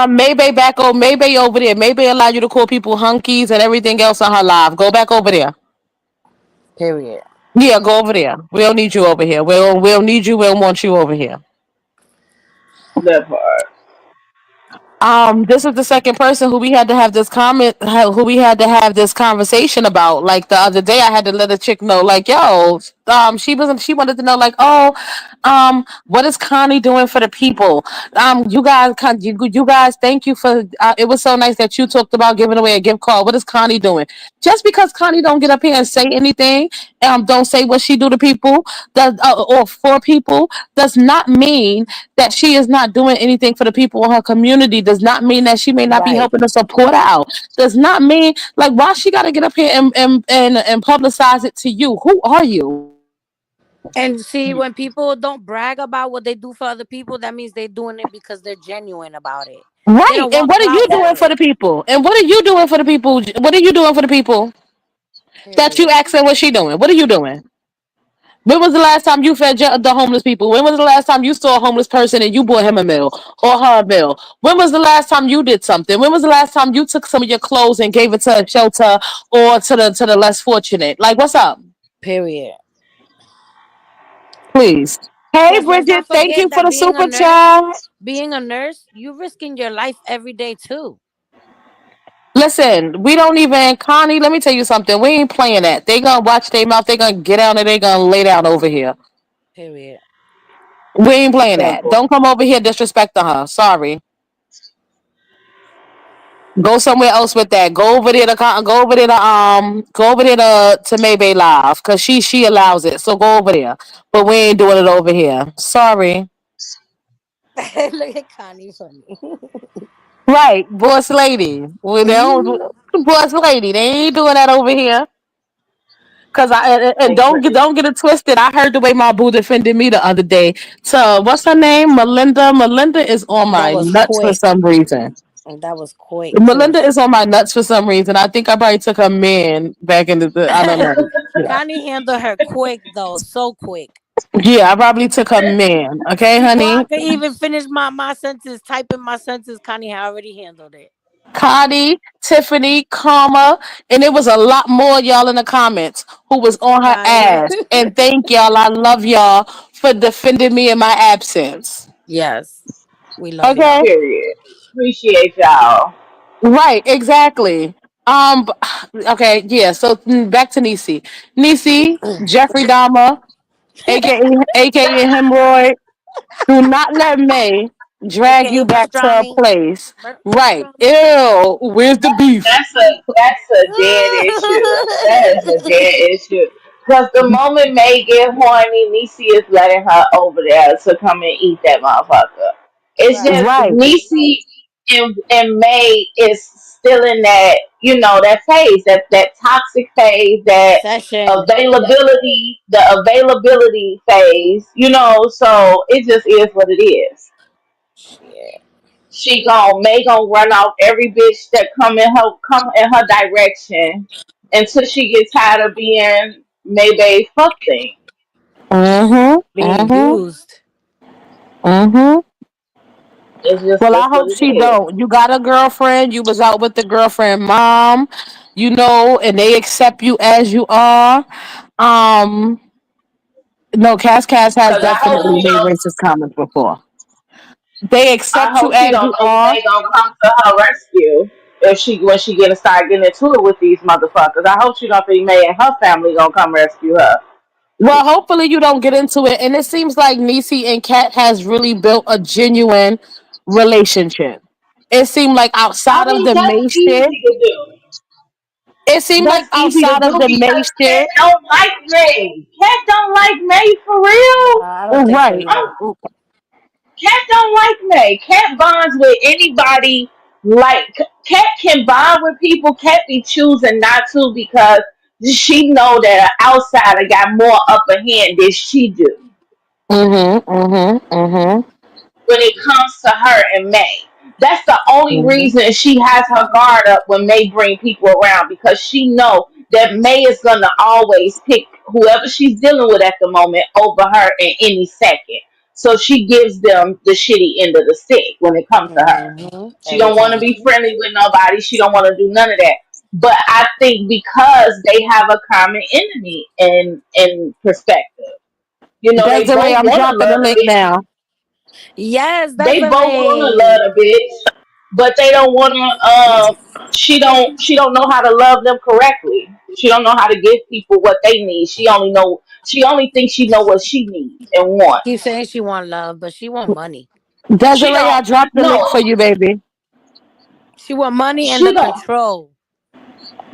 Maybe maybe over there. Maybe allow you to call people hunkies and everything else on her live. Go back over there. Period. Yeah, go over there. We don't need you over here. We'll need you. We don't want you over here. That part. This is the second person who we had to have this who we had to have this conversation about. Like the other day, I had to let a chick know, like, yo, she wanted to know, like, oh, what is Connie doing for the people? You guys, thank you for. It was so nice that you talked about giving away a gift card. What is Connie doing? Just because Connie don't get up here and say anything, don't say what she do to people, or for people, does not mean that she is not doing anything for the people in her community. Does not mean that she may not be Right. helping to support her out. Does not mean like why she got to get up here and publicize it to you. Who are you? And see, when people don't brag about what they do for other people, that means they're doing it because they're genuine about it. They Right. don't And want what are you clout doing for for the it. people? And what are you doing for the people? What are you doing for the people that you Period. asking what she doing? What are you doing? When was the last time you fed the homeless people? When was the last time you saw a homeless person and you bought him a meal or her a meal? When was the last time you did something? When was the last time you took some of your clothes and gave it to a shelter or to the less fortunate? Like, what's up? Period. Please. Hey, Plus, let's Bridget, not thank forget you for that the super chat. being a nurse, you risking your life every day too. Listen, we don't even, Connie, let me tell you something. We ain't playing that. They gonna watch their mouth. They gonna get down and they gonna lay down over here. Period. We ain't playing that. Simple. Don't come over here disrespecting her. Sorry. Go somewhere else with that. Go over there to go over there to Maybay Live because she allows it. So go over there. But we ain't doing it over here. Sorry. Look at Connie funny. Right, boss lady. Well, they don't, boss lady. They ain't doing that over here. Cause and Agree. don't get it twisted. I heard the way my boo defended me the other day. So what's her name? Melinda. Melinda is on That my was nuts for quick. some reason. That was quick too. Melinda is on my nuts for some reason. I think I probably took her man back into the. I don't know. Yeah, Connie handled her quick though, so quick. yeah, I probably took her man. Okay, Before I honey. could even finish my sentence, typing my sentence, Connie had already handled it. Connie, Tiffany, Karma, and it was a lot more y'all in the comments who was on her Connie. ass. And thank y'all. I love y'all for defending me in my absence. Yes. We love Okay. y'all. Period. Appreciate y'all. Right, exactly. Okay, yeah. So back to Nisi. Nisi, Jeffrey Dahmer, aka Hemroy. Do not let May drag you AKA back to a pastrami. place. Right. Pastrami. Ew. Where's the beef? That's a dead issue. That is a dead issue. Because the moment May get horny, Niecy is letting her over there to come and eat that motherfucker. It's Right. just Right. Niecy and May is still in that, that phase, that toxic phase, that Session. availability phase, so it just is what it is. Shit. May gonna run off every bitch that come in her direction until she gets tired of being maybe fuck thing. Mm-hmm. Being Mm-hmm. used. Mm-hmm. It's just Well, I it's what hope it she is. don't. You got a girlfriend. You was out with the girlfriend mom, and they accept you as you are. Um, no, Cass has Cause I hope definitely she made don't. racist comments before. They I accept you hope she as don't you think are. May gonna come to her rescue if she when she get start getting into it with these motherfuckers. I hope she don't think May and her family gonna come rescue her. Well, hopefully you don't get into it. And it seems like Nisi and Kat has really built a genuine relationship. It seemed like I outside of mean the that's May shit, easy to do. it seemed like That's easy to outside of do the May because Cat shit, don't like May. Cat don't like May for Nah, real. I don't think so right? I'm either. Cat don't like May. Cat bonds with anybody. Like Cat can bond with people. Cat be choosing not to because she know that an outsider got more upper hand than she do Mm-hmm. Mm-hmm. Mm-hmm. when it comes to her and May. That's the only Mm-hmm. reason she has her guard up when May bring people around because she know that May is gonna always pick whoever she's dealing with at the moment over her in any second. So she gives them the shitty end of the stick when it comes to her. She Every don't want to time. be friendly with nobody. She don't want to do none of that. But I think because they have a common enemy in perspective, they Desiree, both I'm want to dropping the love the link bitch. now. Yes, They both want to love Desiree. the bitch, but they don't want to. She don't know how to love them correctly. She don't know how to give people what they need. She only thinks she know what she needs and Keep wants. saying she want love, but she want money. She Desiree, don't I dropped the link no. for you, baby. She want money and the She don't. control.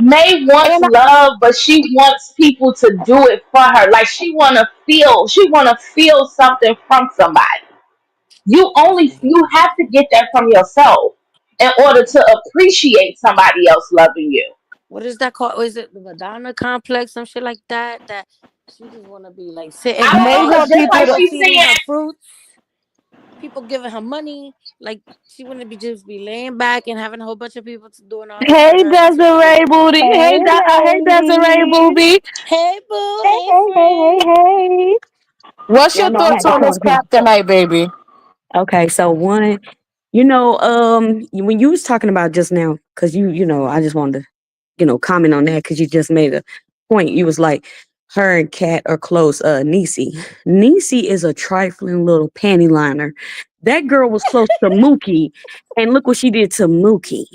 May wants And love, but she wants people to do it for her. Like she wanna feel. She wanna feel something from somebody. You have to get that from yourself in order to appreciate somebody else loving you. What is that called? Is it the Madonna complex? Some shit like that. That she just want to be like sitting I don't May know, back, cause want just people like to she's breastfeeding saying, her fruits. people giving her money. Like she wouldn't be just be laying back and having a whole bunch of people doing all this Hey, for her. That's Desiree ridiculous. Booty. Hey, Hey, Desiree ladies. Booby. Hey boo, Hey, hey hey, hey, hey, friend. hey. What's Y'all your know I had thoughts to on come this up here. cap tonight, baby? Okay, so one, when you was talking about just now, because I just wanted to, comment on that because you just made a point. You was like, her and Kat are close. Niecy. Niecy is a trifling little panty liner. That girl was close to Mookie, and look what she did to Mookie.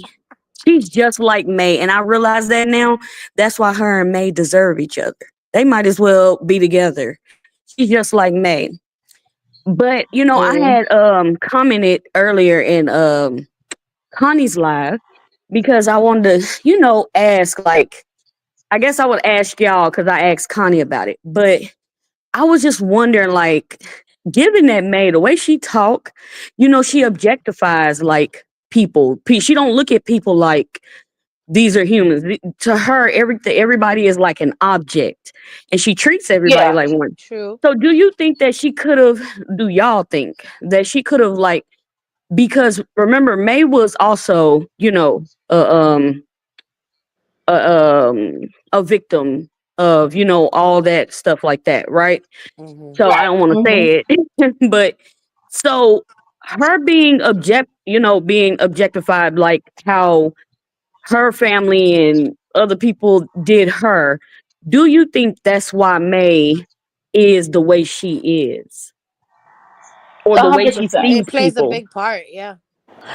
She's just like May, and I realize that now. That's why her and May deserve each other. They might as well be together. She's just like May. But I Mm. had commented earlier in Connie's live because I wanted to, ask, like, I guess I would ask y'all because I asked Connie about it. But I was just wondering, like, given that May, the way she talk, she objectifies like people. She don't look at people like these are humans. To her, everybody is like an object, and she treats everybody Yeah. like one. True. So, do you think that she could have? Do y'all think that she could have, like, because remember, May was also, a victim of, all that stuff like that, right? Hmm. So I Right. don't want to Hmm. say it, but so her being objectified, like how her family and other people did her. Do you think that's why May is the way she is, or the way she 100%. sees It plays a people? big part. Yeah.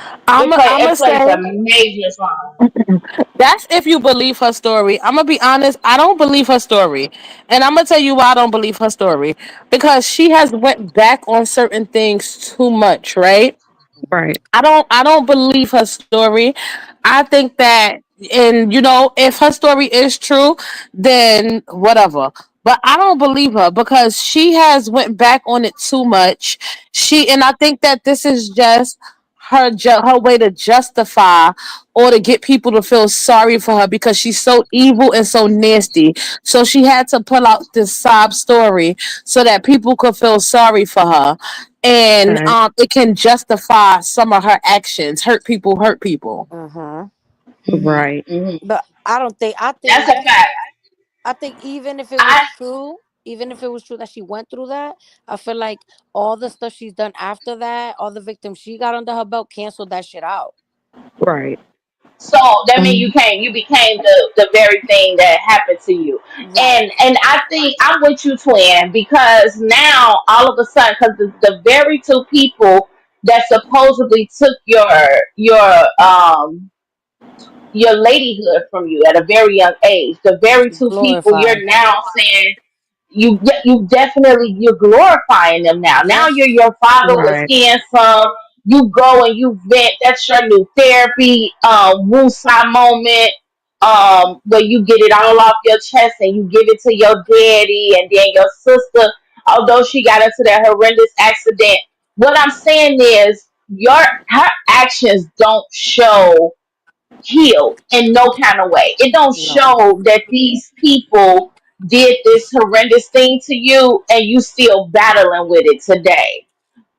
It I'ma plays say a major song. that's if you believe her story. I'm gonna be honest. I don't believe her story, and I'm gonna tell you why I don't believe her story. Because she has went back on certain things too much, right? Right, I don't believe her story. I think that, and if her story is true, then whatever. But I don't believe her because she has went back on it too much. And I think that this is just her way to justify or to get people to feel sorry for her because she's so evil and so nasty. So she had to pull out this sob story so that people could feel sorry for her, and right, it can justify some of her actions. Hurt people, hurt people. Uh-huh. Hmm. right, Hmm. But I don't think. That's a fact. I think even if it was I true, even if it was true that she went through that, I feel like all the stuff she's done after that, all the victims she got under her belt, canceled that shit out. right, so that means you became the very thing that happened to you. Right. And I think I'm with you, twin, because now all of a sudden, because the very two people that supposedly took your ladyhood from you at a very young age, the very two people Glorified. you're now saying you definitely you're glorifying them now. Now you're Yes. your father was right, in some. You go and you vent. That's your new therapy woosah moment. Where you get it all off your chest and you give it to your daddy and then your sister, although she got into that horrendous accident. What I'm saying is her actions don't show healed in no kind of way. It don't No. show that these people did this horrendous thing to you and you still battling with it today.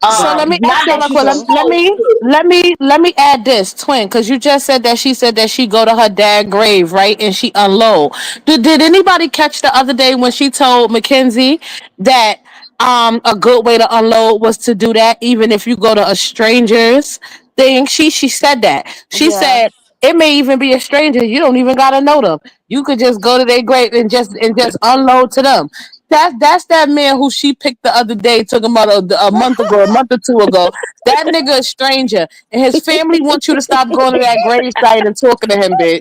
So let right, me ask Not you that a That's you question. true. Let supposed me to. let me let me add this, twin, because you just said that she go to her dad grave, right, and she unload. Did anybody catch the other day when she told Mackenzie that a good way to unload was to do that, even if you go to a stranger's thing? She said that. She Yeah. said it may even be a stranger. You don't even gotta know them. You could just go to their grave and just unload to them. That's that man who she picked the other day, took him out a month ago, a month or two ago. That nigga a stranger, and his family wants you to stop going to that grave site and talking to him, bitch.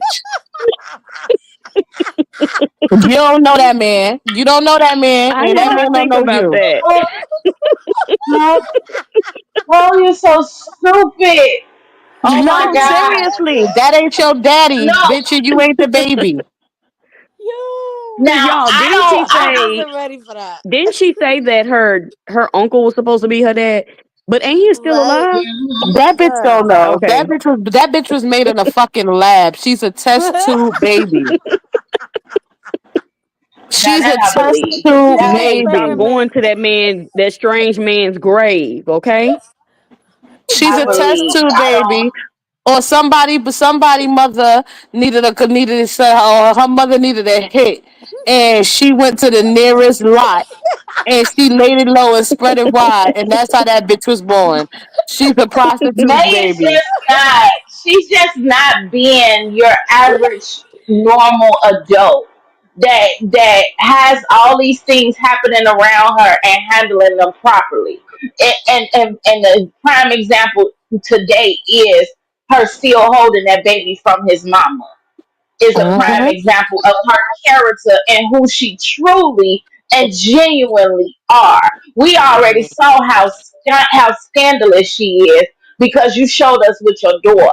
You don't know that man. You don't know that man, I and did that not man don't think know about you. that. Oh, oh, oh, you're so stupid. Oh my No, God. seriously, that ain't your daddy, No. bitch, and you ain't the baby. Yo. Cause Now y'all, I didn't don't she I I say? wasn't ready for that. Didn't she say that her uncle was supposed to be her dad? But ain't he still Right. alive? Mhm. That bitch don't Girl. know. Okay, That bitch was made in a fucking lab. She's a test tube baby. Now She's a that I test believe. tube That she I ain't believe. stopped baby. going Experiment. to that strange man's grave. Okay, She's I a test believe. tube I don't. baby. Or somebody mother needed a or her mother needed a hit, and she went to the nearest lot and she laid it low and spread it wide, and that's how that bitch was born. She's a prostitute May is baby. just not. She's just not being your average normal adult that has all these things happening around her and handling them properly. And the prime example today is her still holding that baby from his mama is a prime Mm-hmm. example of her character and who she truly and genuinely are. We already Right. saw how scandalous she is because you showed us with your daughter.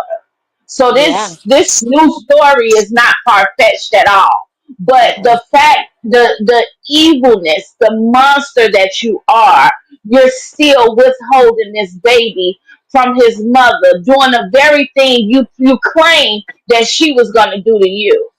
So Yeah. this new story is not far fetched at all. But Mm-mm. the fact, the evilness, the monster that you are, you're still withholding this baby from his mother, doing the very thing you claim that she was going to do to you.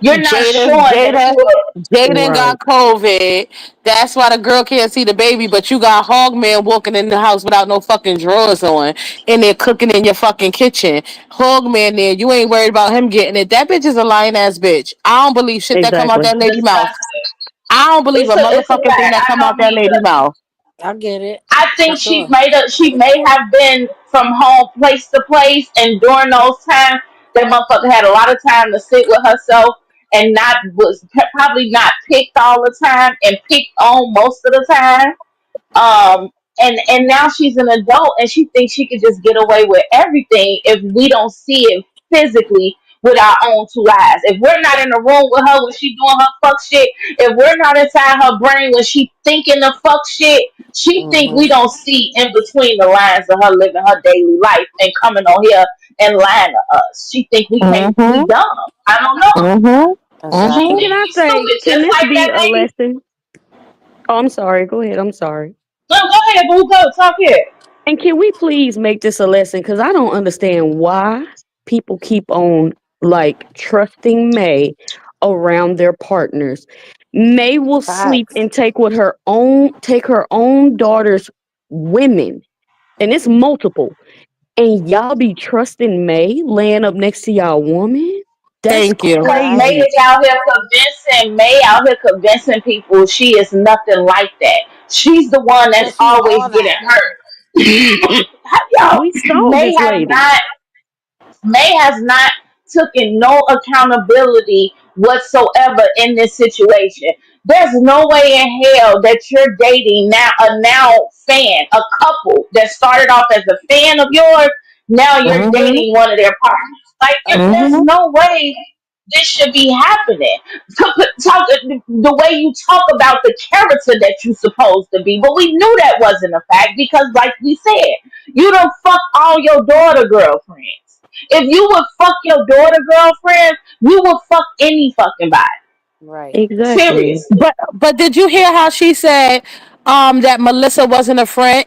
You're not Jada, showing that Jada, you're. Jaden Right. got COVID. That's why the girl can't see the baby. But you got Hog Man walking in the house without no fucking drawers on, and they're cooking in your fucking kitchen. Hog Man, there, you ain't worried about him getting it. That bitch is a lying ass bitch. I don't believe shit that come out Exactly. that lady mouth. Disgusting. I don't believe a It's a motherfucking thing fact. that I come out don't that lady either. mouth. I get it I for think sure. she may have been from home place to place, and during those times, that motherfucker had a lot of time to sit with herself and not was probably not picked all the time and picked on most of the time. Um, and now she's an adult and she thinks she could just get away with everything if we don't see it physically with our own two eyes. If we're not in the room with her when she doing her fuck shit, if we're not inside her brain when she thinking the fuck shit, she think we Hmm. don't see in between the lines of her living her daily life and coming on here and lying to us. She think we can't, we Mm-hmm. dumb. I don't know. Mm-hmm. She And Mm-hmm. can think Exactly. I we say, stupid can just this like be that a lady. lesson? Oh, I'm sorry. Go ahead. I'm sorry. No, go ahead, boo. Go talk here. And can we please make this a lesson? Because I don't understand why people keep on like trusting May around their partners. May will sleep Facts. and take her own daughter's women, and it's multiple. And y'all be trusting May laying up next to y'all woman? That's Thank you. Because May crazy. is out here convincing people she is nothing like that. She's the one that's That she's always all getting that. hurt. Y'all, We saw May this has lady. not May has not taken no accountability whatsoever in this situation. There's no way in hell that you're dating now a couple that started off as a fan of yours. Now you're Mm-hmm. dating one of their partners. Like there's Mm-hmm. no way this should be happening. The way you talk about the character that you're supposed to be, but we knew that wasn't a fact because, like we said, you don't fuck all your daughter girlfriends. If you would fuck your daughter girlfriend, you would fuck any fucking body. Right. Exactly. Seriously. But did you hear how she said that Melissa wasn't a friend?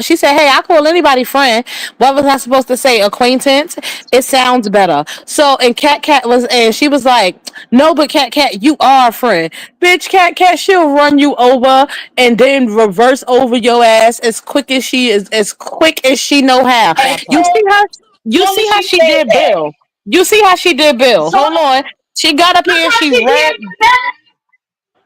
She said, "Hey, I call anybody friend. What was I supposed to say? Acquaintance? It sounds better." So and Cat was and she was like, "No, but Cat, you are a friend, bitch. Cat, she'll run you over and then reverse over your ass as quick as she know how. And That You part. see her? You soon see as how she she said did that, Bill? You see how she did Bill? so Hold on." She got up look here and how she she did ran. to Max.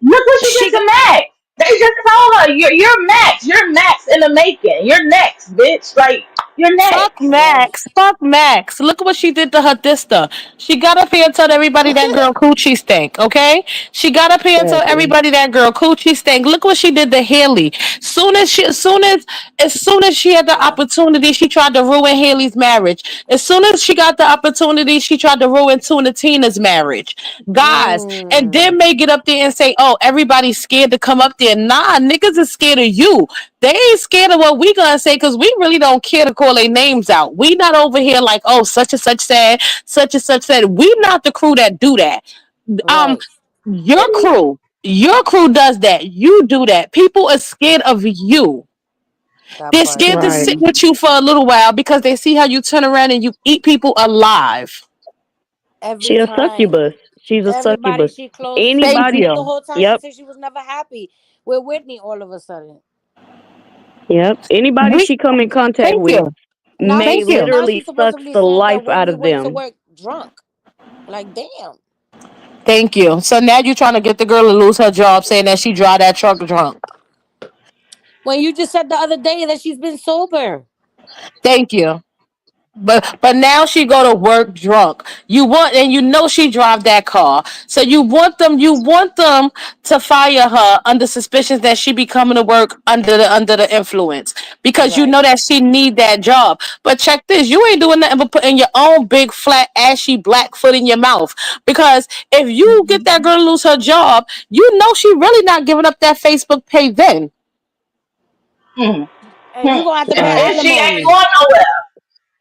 Look what she did She to Max. They just told her, you're Max. You're Max in the making. You're next, bitch. Like, you're Fuck next. Right. Max. Fuck Max. Look what she did to her sister. She got up here and told everybody that girl coochie stink, okay? She got up here and told Exactly. everybody that girl coochie stink. Look what she did to Haley. As soon as she had the Yeah. opportunity, she tried to ruin Haley's marriage. As soon as she got the opportunity, she tried to ruin Tuna Tina's marriage. Guys, and Mm. then may get up there and say, oh, everybody's scared to come up there. Nah, niggas is scared of you. They ain't scared of what we gonna say because we really don't care to call their names out. We not over here like, oh, such and such said, such and such said. We not the crew that do that. Um, Right. your crew does that. You do that. People are scared of you. That They're part. scared to Right. sit with you for a little while because they see how you turn around and you eat people alive. Every She a time. succubus. She's a Everybody succubus. she closest to, Thank Anybody even you. the else. whole time she Yep. said she was never happy with Whitney all of a sudden. Yep. Anybody We she come in contact thank with, you. May Thank you. Now literally she's sucks supposedly the saying that life out Whitney of went to them. work drunk. Like, damn. Thank you. So now you're trying to get the girl to lose her job saying that she drive that truck drunk. When you just said the other day that she's been sober. Thank you. But now she go to work drunk. You want and you know she drive that car. So you want them to fire her under suspicions that she be coming to work under the influence because you Right. know that she need that job. But check this, you ain't doing nothing but putting your own big flat ashy black foot in your mouth. Because if you get that girl to lose her job, you know she really not giving up that Facebook pay then. Hmm. And you gonna have to pay And she ain't alimony. going nowhere.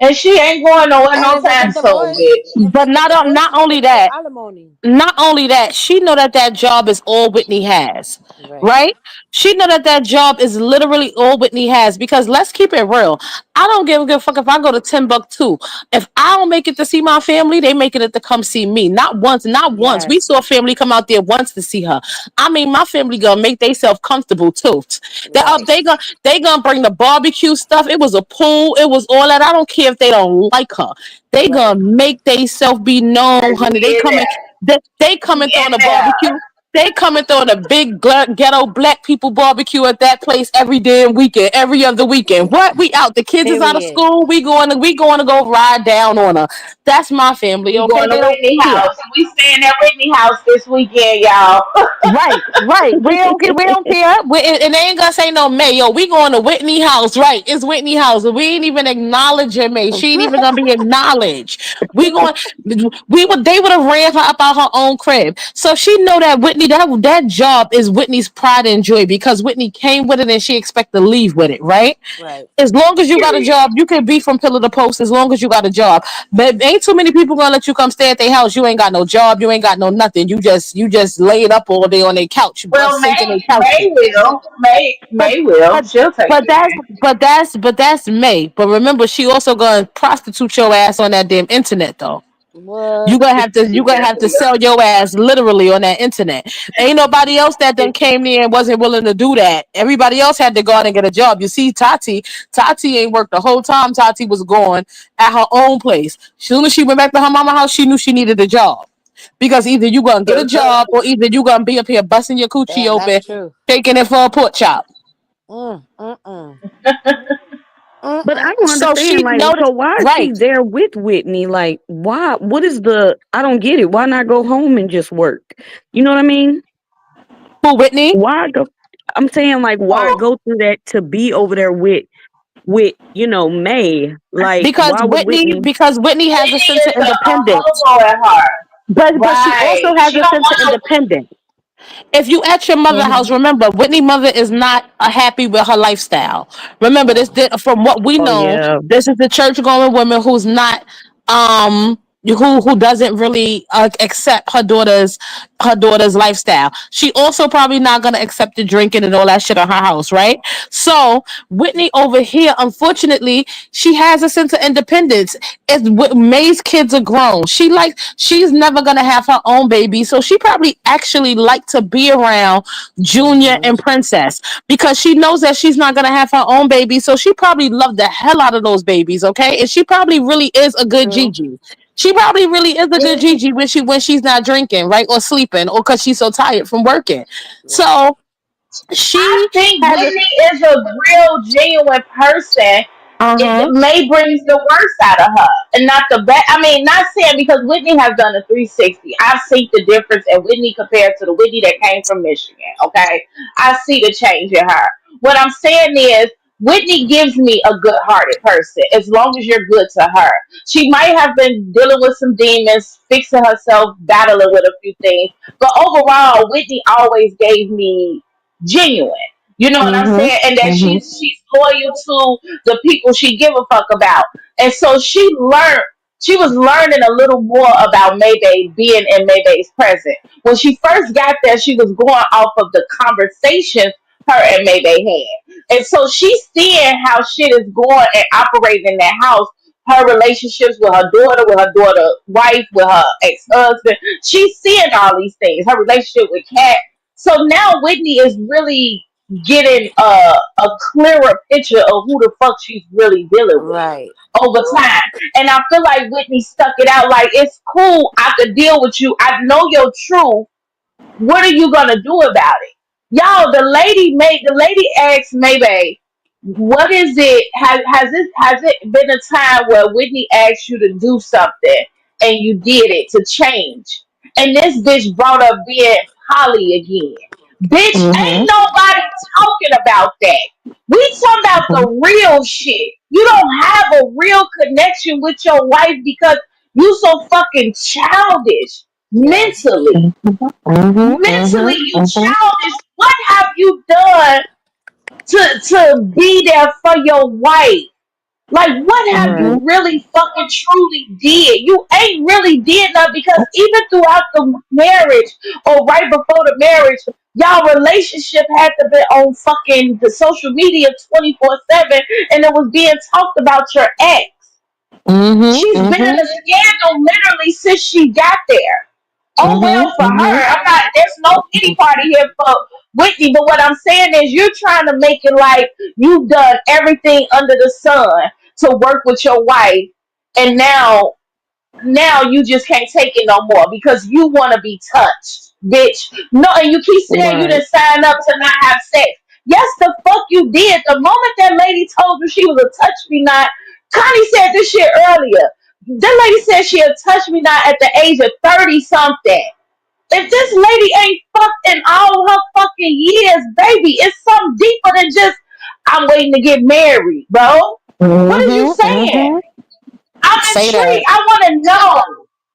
And she ain't going nowhere And no if they time get soon, divorced, bitch. if But they get divorced, not she's gonna only have to pay that, alimony. she know that that job is all Whitney has, Right. right? She know that that job is literally all Whitney has because let's keep it real. I don't give a good fuck if I go to Timbuktu. If I don't make it to see my family, they making it to come see me. Not once, not once. We Yes. saw family come out there once to see her. I mean, my family gonna make themselves comfortable too. Right. They gonna bring the barbecue stuff. It was a pool. It was all that. I don't care if they don't like her. They Right. gonna make themselves be known, And honey. we in there. They We coming throwing in a there. barbecue. They coming throwing a big ghetto black people barbecue at that place every damn weekend, every other weekend. What? We out. The kids is out of Period. school. We going to go ride down on her. That's my family. We Okay, going to they don't Whitney care. house. We staying at Whitney house this weekend, y'all. Right, right. We don't care. We don't care. And they ain't gonna say no May. Yo, we going to Whitney House. Right, it's Whitney House. We ain't even acknowledging May. She ain't even gonna be acknowledged. We going. We would. They would have ran her up out her own crib. So she know that Whitney that job is Whitney's pride and joy because Whitney came with it and she expect to leave with it. Right. Right. As long as you got a Period. job, you can be from pillar to post as long as you got a job. But ain't too many people gonna let you come stay at their house. You ain't got no job, you ain't got no nothing. You just laid up all day on their couch, butt Well, sinking their couch. May will. But May will. but She'll take but it that's in. but that's May. But remember, she also gonna prostitute your ass on that damn internet though. You What? gonna have to She you gonna have to definitely sell will. your ass literally on that internet. Ain't nobody else that done came there and wasn't willing to do that. Everybody else had to go out and get a job. You see, Tati ain't worked the whole time. Tati was going at her own place. Soon as she went back to her mama house, she knew she needed a job because either you gonna get a job or either you gonna be up here busting your coochie Damn, that's open, true. taking it for a pork chop. Mm, mm, mm. But I Mm, don't So she understand, like, noticed, so why is she right? there with Whitney? Like, why? What is the? I don't get it. Why not go home and just work? You know what I mean? Who, Whitney? Why go? I'm saying, like, why Oh, go through that to be over there with May? Like, why would Whitney? Because Whitney has a Whitney sense of is a independence. hobo at heart. But she Right. also has She a don't sense of want independence. If you at your mother no. house, remember Whitney mother is not happy with her lifestyle. Remember this, mm. from what we Oh know, yeah. this is the church going woman who's not who doesn't really accept her daughter's lifestyle. She also probably not gonna accept the drinking and all that shit in her house, right? So Whitney over here, unfortunately, she has a sense of independence. May's kids are grown. She's never gonna have her own baby, so she probably actually like to be around Junior Mhm. and Princess because she knows that she's not gonna have her own baby. So she probably loved the hell out of those babies, okay? And she probably really is a good True. Gigi. She probably really is a good Gigi when she's not drinking, right, or sleeping, or because she's so tired from working. Right. So I she think has a Whitney is a real, genuine person. It uh-huh. may brings the worst out of her, and not the best. I mean, not saying because Whitney has done a 360. I've seen the difference in Whitney compared to the Whitney that came from Michigan. Okay, I see the change in her. What I'm saying is, Whitney gives me a good-hearted person as long as you're good to her. She might have been dealing with some demons, fixing herself, battling with a few things, but overall, Whitney always gave me genuine. You know what I'm Mm-hmm. saying? And that Mm-hmm. she's loyal to the people she give a fuck about. And so she was learning a little more about Maybay being in Maybay's present. When she first got there, she was going off of the conversations her and Maybay had. And so she's seeing how shit is going and operating in that house. Her relationships with her daughter wife, with her ex-husband. She's seeing all these things. Her relationship with Kat. So now Whitney is really getting a clearer picture of who the fuck she's really dealing with Right. over time. And I feel like Whitney stuck it out. Like, it's cool. I could deal with you. I know your truth. What are you gonna do about it? Y'all, the lady asked maybe, what is it? Has it been a time where Whitney asked you to do something and you did it to change? And this bitch brought up being poly again. Bitch, ain't Mm-hmm. nobody talking about that. We talking about the real shit. You don't have a real connection with your wife because you so fucking childish Yeah. mentally. Mm-hmm. Mentally, Mm-hmm. you Mm-hmm. childish. What have you done to be there for your wife? Like, what have Mm-hmm. you really fucking truly did? You ain't really did nothing because even throughout the marriage or right before the marriage, y'all relationship had to be on fucking the social media 24/7, and it was being talked about your ex. Mm-hmm. She's been in Mm-hmm. a scandal literally since she got there. Oh Mm-hmm. well for Mm-hmm. her. I'm not there's no pity party here for Whitney, but what I'm saying is you're trying to make it like you've done everything under the sun to work with your wife and now you just can't take it no more because you want to be touched, bitch. No, and you keep saying you Right. didn't sign up to not have sex. Yes, the fuck you did. The moment that lady told you she was a touch me not, Connie said this shit earlier. That lady said she'll touch me not at the age of 30 something. If this lady ain't fucked in all her fucking years, baby, it's something deeper than just I'm waiting to get married, bro. What are you Mm-hmm. saying? Mm-hmm. I'm Say intrigued. that. I want to know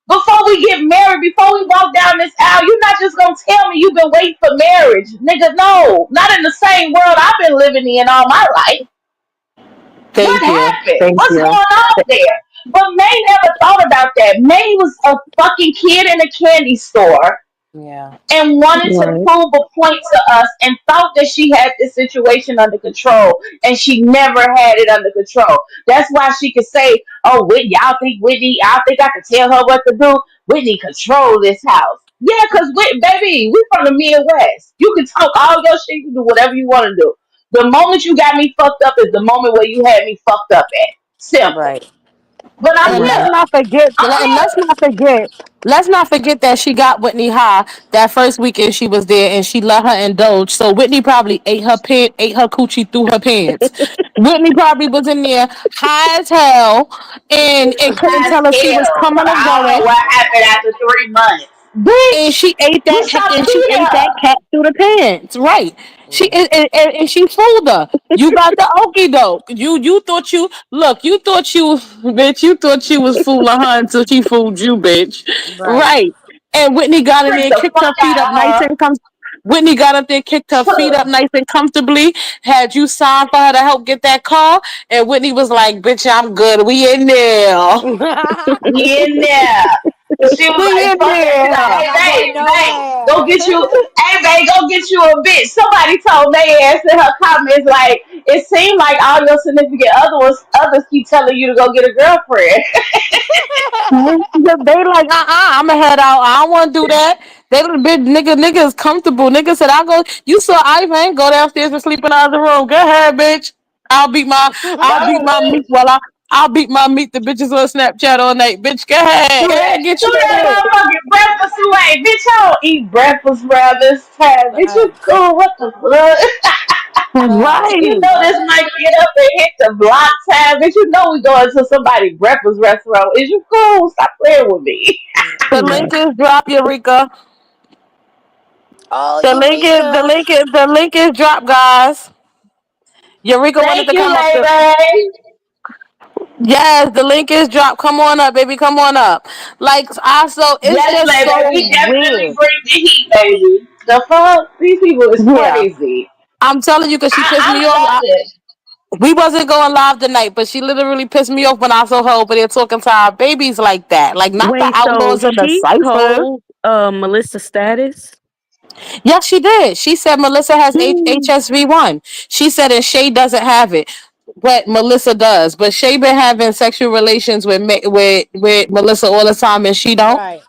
before we get married, before we walk down this aisle. You're not just gonna tell me you've been waiting for marriage, nigga. No, not in the same world I've been living in all my life. What Thank you. happened? Thank What's going you. on there? But May never thought about that. May was a fucking kid in a candy store Yeah. and wanted to Right. prove a point to us and thought that she had this situation under control and she never had it under control. That's why she could say, oh, Whitney, y'all think I can tell her what to do? Whitney control this house. Yeah, because, baby, we from the Midwest. You can talk all your shit, you can do whatever you want to do. The moment you got me fucked up is the moment where you had me fucked up at. Simple. Right. But I'm And let's here. And not forget, I'm and here. let's not forget that she got Whitney high that first weekend she was there, and she let her indulge. So Whitney probably ate her coochie through her pants. Whitney probably was in there high as hell, She and was couldn't high as tell if she was hell. coming But or I don't going. know what happened after 3 months. And Bitch, she ate you that, stopped and she feeding ate that her. cat through the pants, right? She yeah. and she fooled her. You got the okey doke. You thought you look. You thought you bitch. You thought you was fooling her until she fooled you, bitch. Right. Right? And Whitney got in there, Tricked and the kicked fuck her feet out up of nice her. and Whitney got up there, kicked her feet up nice and comfortably. Had you signed for her to help get that car, and Whitney was like, "Bitch, I'm good. We in there. We in there. And she was We like, in fuck that. She's like, there." I'm hey, not going babe, go nowhere. get you, hey, babe, go get you a bitch. Somebody told May ass in her comments, like, it seemed like all your significant others keep telling you to go get a girlfriend. They like, I'ma head out. I don't wanna do that. They little bit nigga is comfortable. Nigga said, I'll go. You saw Ivan go downstairs and sleep in the other room. Go ahead, bitch. I'll beat my meat I'll beat my meat the bitches on Snapchat all night. Bitch, go ahead. Go ahead, get Do you a that bit. motherfucking breakfast away. Bitch, I don't eat breakfast around this time. Bitch, you Right. cool. What the fuck? Right. You Right. know this might get up and hit the block time, but you know we going to somebody's breakfast restaurant. Is you cool? Stop playing with me. The Mm-mm. link is drop, Eureka. Oh, Eureka. The link is drop, guys. Eureka wanted Thank to you, come up to. baby. Yes, the link is dropped. Come on up, baby. Come on up. Like I so it's Yes, just baby. so We definitely weird. bring the heat, baby. The fuck? These people is Yeah. crazy. I'm telling you because she pissed I me off. love it. We wasn't going live tonight, but she literally pissed me off when I saw her over there talking to our babies like that. Like not the Wait, so outlaws and the she ciphers. told Melissa status? Yes, she did. She said Melissa has Hmm. HSV1. She said and Shay doesn't have it. But Melissa does. But Shay been having sexual relations with with Melissa all the time and she don't. Right.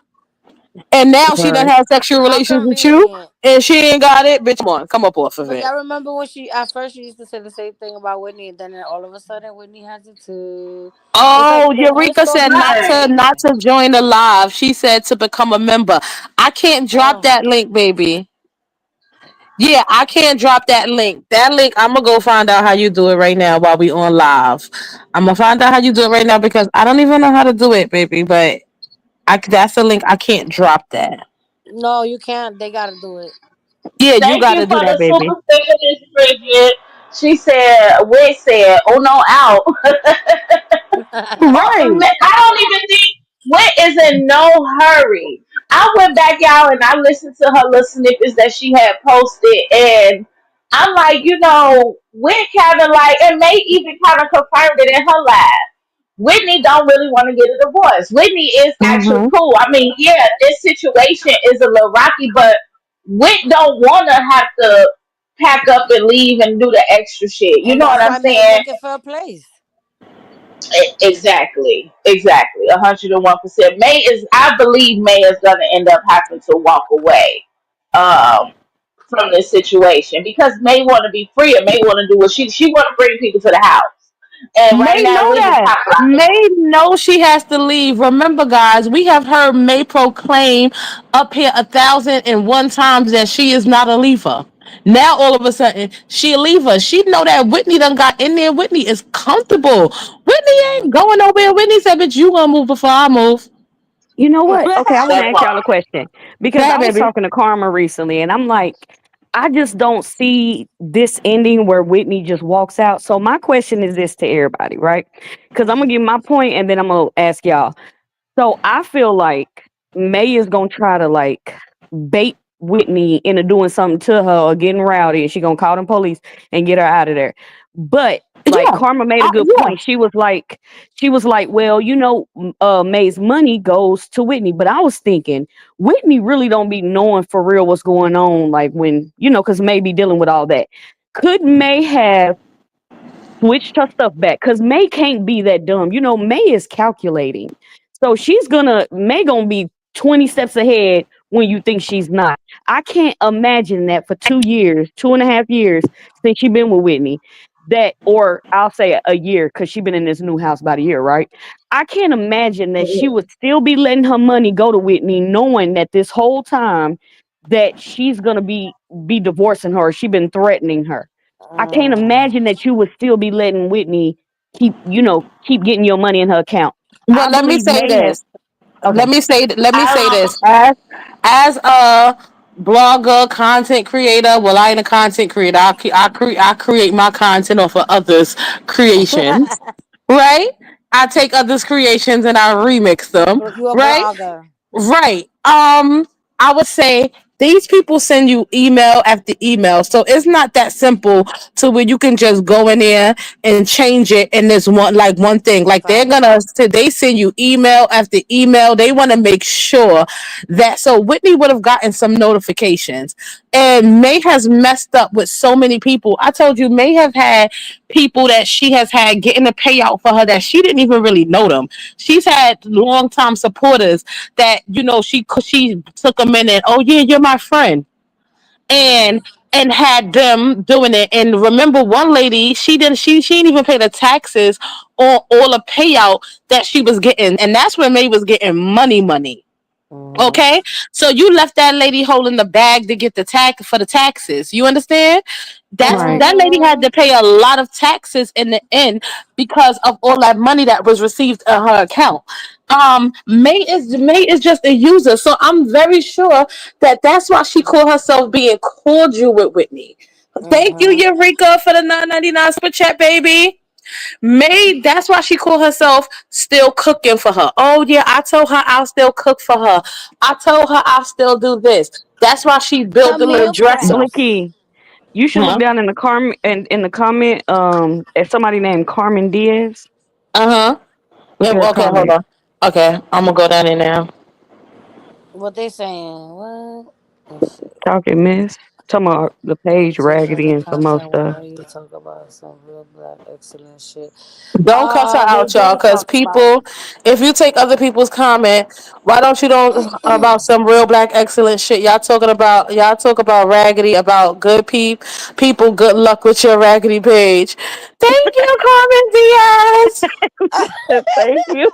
And now she done Right. had sexual How relations with you, convenient. and she ain't got it. Bitch, come up off of But it. y'all remember when she at first she used to say the same thing about Whitney, and then all of a sudden Whitney has it too. It's like Oh, the whole Eureka said story not Right. to changed. not to join the live. She said to become a member. I can't drop Oh, that link, baby. Yeah, I can't drop that link. That link, I'm gonna go find out how you do it right now while we on live. I'm gonna find out how you do it right now because I don't even know how to do it, baby. But that's the link. I can't drop that. no, you can't. They gotta do it. Yeah, you Thank got you to do for that, the baby. super sticker, Miss Bridget. She said, Wick said, oh no, out. Right. I don't even think Wick is in no hurry. I went back out and I listened to her little snippets that she had posted, and I'm like, Wick kind of like, and May even kind of confirmed it in her live. Whitney don't really want to get a divorce. Whitney is actually Mm-hmm. cool. I mean, yeah, this situation is a little rocky, but Whit don't want to have to pack up and leave and do the extra shit. You And know what that's I'm why May saying? looking for a place. Exactly, 101%. May is, I believe, May is going to end up having to walk away um, from this situation because May want to be free and May want to do what she want to bring people to the house. And right May now, know Whitney that. top blocking May know she has to leave. Remember, guys, we have heard May proclaim up here 1,001 times that she is not a leaver. Now all of a sudden she a leaver. She know that Whitney done got in there. Whitney is comfortable. Whitney ain't Mhm. going nowhere. Whitney said, "Bitch, you gonna move before I move." You know what? Okay, I want to that ask y'all a part. question Go because ahead, I was baby. talking to Karma recently, and I'm like, I just don't see this ending where Whitney just walks out. So my question is this to everybody, right? Because I'm gonna give my point, and then I'm gonna ask y'all. So I feel like May is gonna try to like bait Whitney into doing something to her or getting rowdy, and she gonna call the police and get her out of there. But like Yeah, Karma made a good yeah. point. She was like, well, May's money goes to Whitney. But I was thinking, Whitney really don't be knowing for real what's going on, like when because May be dealing with all that. Could May have switched her stuff back because May can't be that dumb. May is calculating. So May gonna be 20 steps ahead when you think she's not. I can't imagine that for 2 years, 2.5 years since she been with Whitney. Or I'll say a year because she been in this new house about a year, right? I can't imagine that she would still be letting her money go to Whitney, knowing that this whole time that she's gonna be divorcing her. She been threatening her. I can't imagine that you would still be letting Whitney keep getting your money in her account. Well, I let me believe say May has this. okay. Let me say I this. As a blogger, content creator, well, I ain't a content creator. I create my content off of others' creations, right? I take others' creations and I remix them, So you a right? blogger. Right. I would say these people send you email after email. So it's not that simple to where you can just go in there and change it in this one thing. Like Facts. they send you email after email. They want to make sure that so Whitney would have gotten some notifications. And May has messed up with so many people. I told you May have had people that she has had getting a payout for her that she didn't even really know them. She's had longtime supporters that she took them in and oh yeah, you're my friend, Mm. and had them doing it. And remember, one lady she didn't even pay the taxes on all the payout that she was getting, and that's when May was getting money. Mhm. Okay, so you left that lady holding the bag to get the tax for the taxes. You understand? Right. That lady had to pay a lot of taxes in the end because of all that money that was received in her account. May is just a user, so I'm very sure that that's why she called herself being cordial with Whitney. Thank you, Mhm. Eureka, for the 9.99 super chat, baby. May that's why she called herself still cooking for her. Oh yeah, I told her I'll still cook for her. I told her I'll still do this. That's why she built The the little meal dresser. prep. Blicky, you should look Huh? down in the comment at somebody named Carmen Diaz. Uh huh. Look at her Okay, hold comment. on. Okay, I'm gonna go down there now. What they saying? What? Let's see. Talking miss. Talking about the page Just as raggedy a and some more content stuff. warning, you talk about some real black excellent shit. Don't cuss her We out, y'all, did because talk about. people, if you take other people's comment, why don't about some real black excellent shit? Y'all talk about raggedy, about good people. Good luck with your raggedy page. Thank you, Carmen Diaz. Thank you.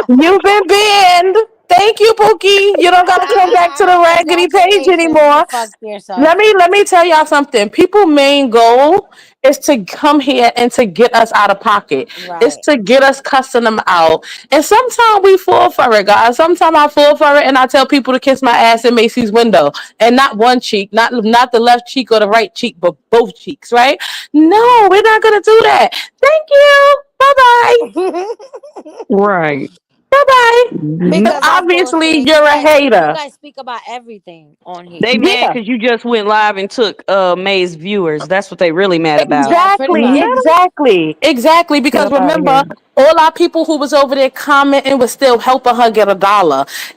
You've been banned. Thank you, Pookie. You don't gotta come back to the raggedy page Congratulations, you anymore. fucked yourself. Let me tell y'all something. People' main goal is to come here and to get us out of pocket. It's Right. to get us cussing them out. And sometimes we fall for it, guys. Sometimes I fall for it and I tell people to kiss my ass in Macy's window. And not one cheek, not the left cheek or the right cheek, but both cheeks, right? No, we're not gonna do that. Thank you. Bye bye. Right. Bye bye. Because Because that's obviously bullshit. you're a You hater. guys speak about everything on They here. mad Yeah. because you just went live and took May's viewers. That's what they really mad about. Yeah, pretty Exactly, much. exactly. Get Because up out of remember, here. all our people who was over there commenting was still helping her get $1.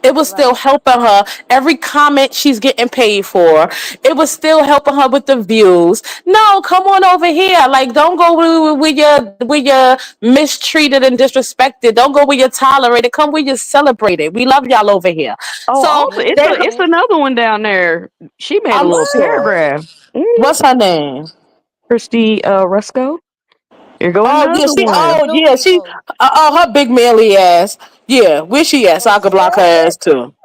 It was still Right. helping her. Every comment she's getting paid for. It was still helping her with the views. No, come on over here. Like, don't go where you're mistreated and disrespected. Don't go where you're tolerated. Come where you're celebrated. We love y'all over here. Oh, So also, it's they, it's another one down there. She made a I'm little sure. paragraph. What's her name? Christy Rusco. Here go Oh yeah, another she. That's one. Oh new yeah, she. people. Her big manly ass. Yeah, where she at? So I could block her ass too.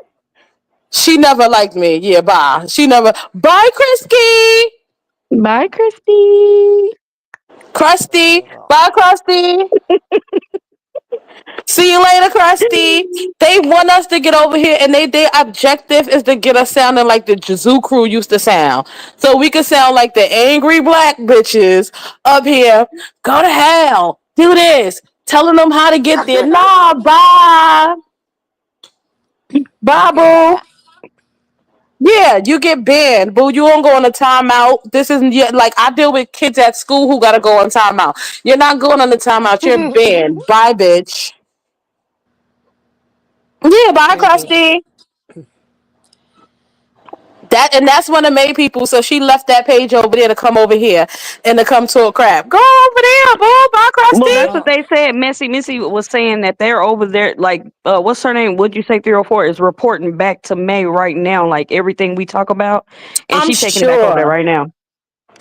She never liked me. Yeah, bye. She never. Bye, Christy. Bye, Christy. Krusty. Bye, Krusty. See you later, Krusty. They want us to get over here, and their objective is to get us sounding like the Jazoo crew used to sound, so we could sound like the angry black bitches up here. Go to hell. Do this. Telling them how to get there. Nah, bye. Bye, Get boo. that. Yeah, you get banned, boo. You won't go on a timeout. This isn't yet like I deal with kids at school who gotta go on timeout. You're not going on the timeout. You're banned. Bye, bitch. Yeah, bye, Period. Krusty. That's one of May people. So she left that page over there to come over here and to come to a crap. Go over there, boo. Bye, Well, Krusty. that's what they said. Missy was saying that they're over there. Like, what's her name? Would you say 304 is reporting back to May right now? Like everything we talk about, and I'm she taking it back over there sure. right now.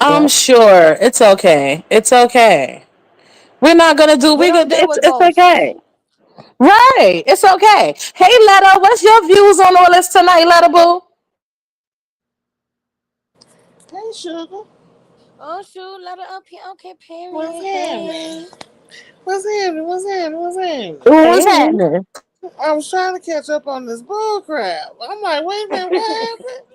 I'm Yep. sure. It's okay. It's okay. We're not gonna do. We We don't gonna. deal It's with it's ghosts. okay. Right. It's okay. Hey, Letta, what's your views on all this tonight, Letta Boo? Hey, sugar. Oh shoot, let her up here. Okay, What's period. happening? Hey. What's happening? What's happening? What's happening? What's Hey. happening? I was trying to catch up on this bull crap. I'm like, wait a minute, what happened?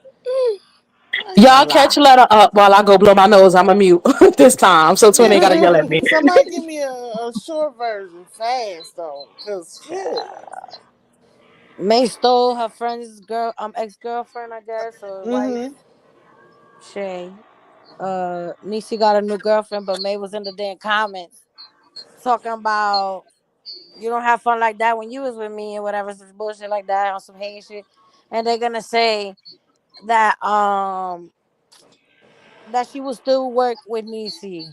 I ain't Y'all gonna catch lie. Letta up while I go blow my nose. I'm a mute this time, so Twin ain't gotta yell at me. Somebody give me a short version fast though, cause shit. May stole her friend's ex girlfriend, I guess, or wife. Mm-hmm. Shay. Nisi got a new girlfriend, but May was in the damn comments talking about you don't have fun like that when you was with me and whatever, some bullshit like that on some hate shit. And they're gonna say that that she will still work with Nisi.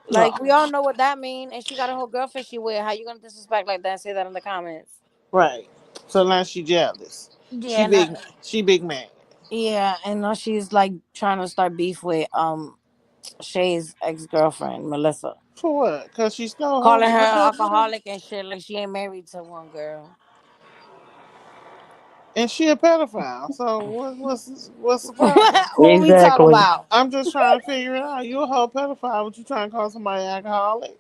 Like we Oh, all know what that mean, and she got a whole girlfriend she with. How you gonna disrespect like that and say that in the comments? right. So now she jealous. She Yeah, no, big. She big mad. yeah, and now she's like trying to start beef with Shay's ex girlfriend Melissa, For what? Cause she stole calling her her boyfriend, alcoholic and shit. Like she ain't married to one girl. and she a pedophile. So what's the problem? Who we talking Exactly. about, I'm just trying to figure it out. You a whole pedophile, but you trying to call somebody alcoholic?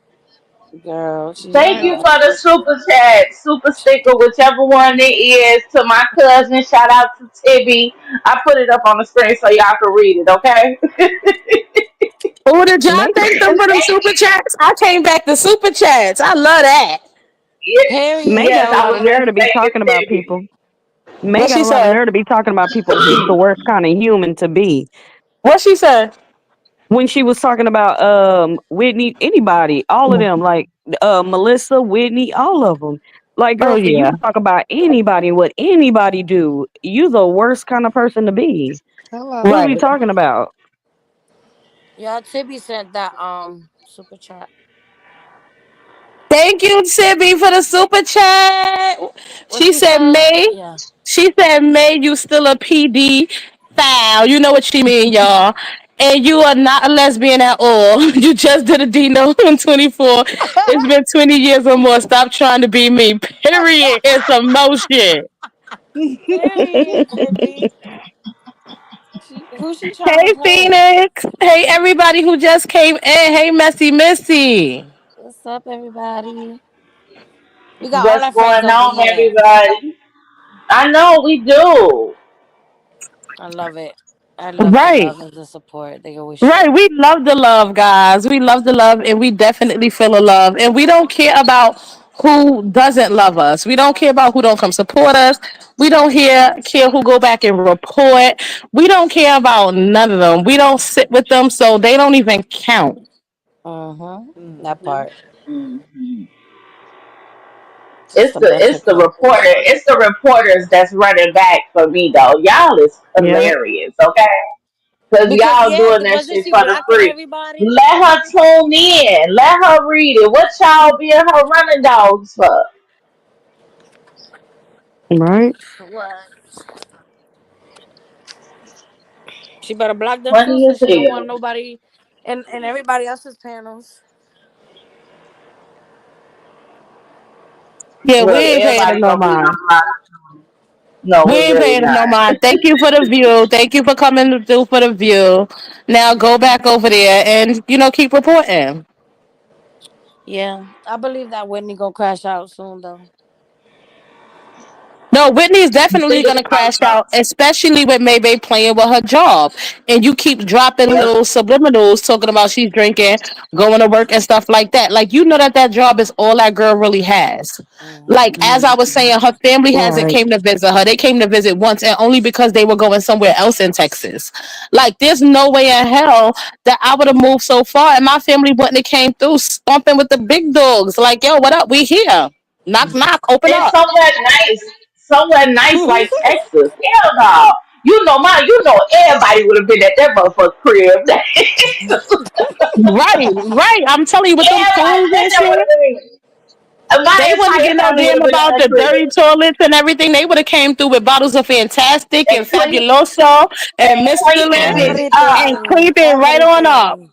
girl? She's Thank you Like, for the super chat, super sticker, whichever one it is. To my cousin, shout out to Tibby. I put it up on the screen so y'all can read it. Okay. Oh, did y'all Make thank them for them super chats? I came back to super chats. I love that. May period. Yes, got a I lot was of just nerve to be thanking talking about Tibby. people. May What got she a lot of said? nerve to be talking about people, and she's the worst kind of human to be. What she said? When she was talking about Whitney, anybody, all of them, like Melissa, Whitney, all of them. Like, Oh girl, you yeah. talk about anybody and what anybody do. You the worst kind of person to be. What are we hello. Right. talking about? Yeah, Tibby sent that super chat. Thank you, Tibby, for the super chat. What She she said, say? May. Yeah. She said, May, you still a PD foul. You know what she mean, y'all. And you are not a lesbian at all. You just did a Dino in 24. It's been 20 years or more. Stop trying to be me. Period. It's emotion. Period, Tibby. Who she trying to Hey, play? Phoenix. Hey, everybody who just came in. Hey, Messy Missy. What's up, everybody? We got all What's our friends going over on, here. everybody? I know we do. I love it. I love the Right. love and the support they always Right, show. we love the love, guys. We love the love, and we definitely feel the love. And we don't care about who doesn't love us. We don't care about who don't come support us. We don't care who go back and report. We don't care about none of them. We don't sit with them, so they don't even count. That part. Mhm. That's the best It's the report. reporters that's running back for me though. Y'all is Yeah. hilarious, okay? Because Because y'all yeah, doing that wasn't shit she for the blocking free. everybody? Let her tune in. Let her read it. What y'all being her running dogs for? Right. What? She better block them too, Funny as since she don't want hell. nobody in everybody else's panels. Yeah, we Look, ain't paying them everybody no gonna be mind. no, We we're ain't really paying them not. no mind. Thank you for the view. Thank you for coming through for the view. Now go back over there and keep reporting. Yeah, I believe that Whitney gonna crash out soon though. No, Whitney's definitely Fingers gonna crash crossed. out, especially with Maybay playing with her job. And you keep dropping Yep. little subliminals talking about she's drinking, going to work and stuff like that. Like that job is all that girl really has. Like as I was saying, her family hasn't Right. came to visit her. They came to visit once and only because they were going somewhere else in Texas. Like there's no way in hell that I would have moved so far and my family wouldn't have came through stomping with the big dogs. Like, yo, what up? We here. Knock knock, open And up. somewhere nice like Texas. Hell no. You know everybody would have been at that motherfucker crib. Right, right. I'm telling you, with them Everybody pools that and there would shit, have been. they My wouldn't entire get no family would damn have been at about that the dirty crib. toilets and everything. They would have came through with bottles of Fantastic And and Fabuloso and cleaned Mr. that Lip bitch up. and Everything, cleaned it right on up. everything.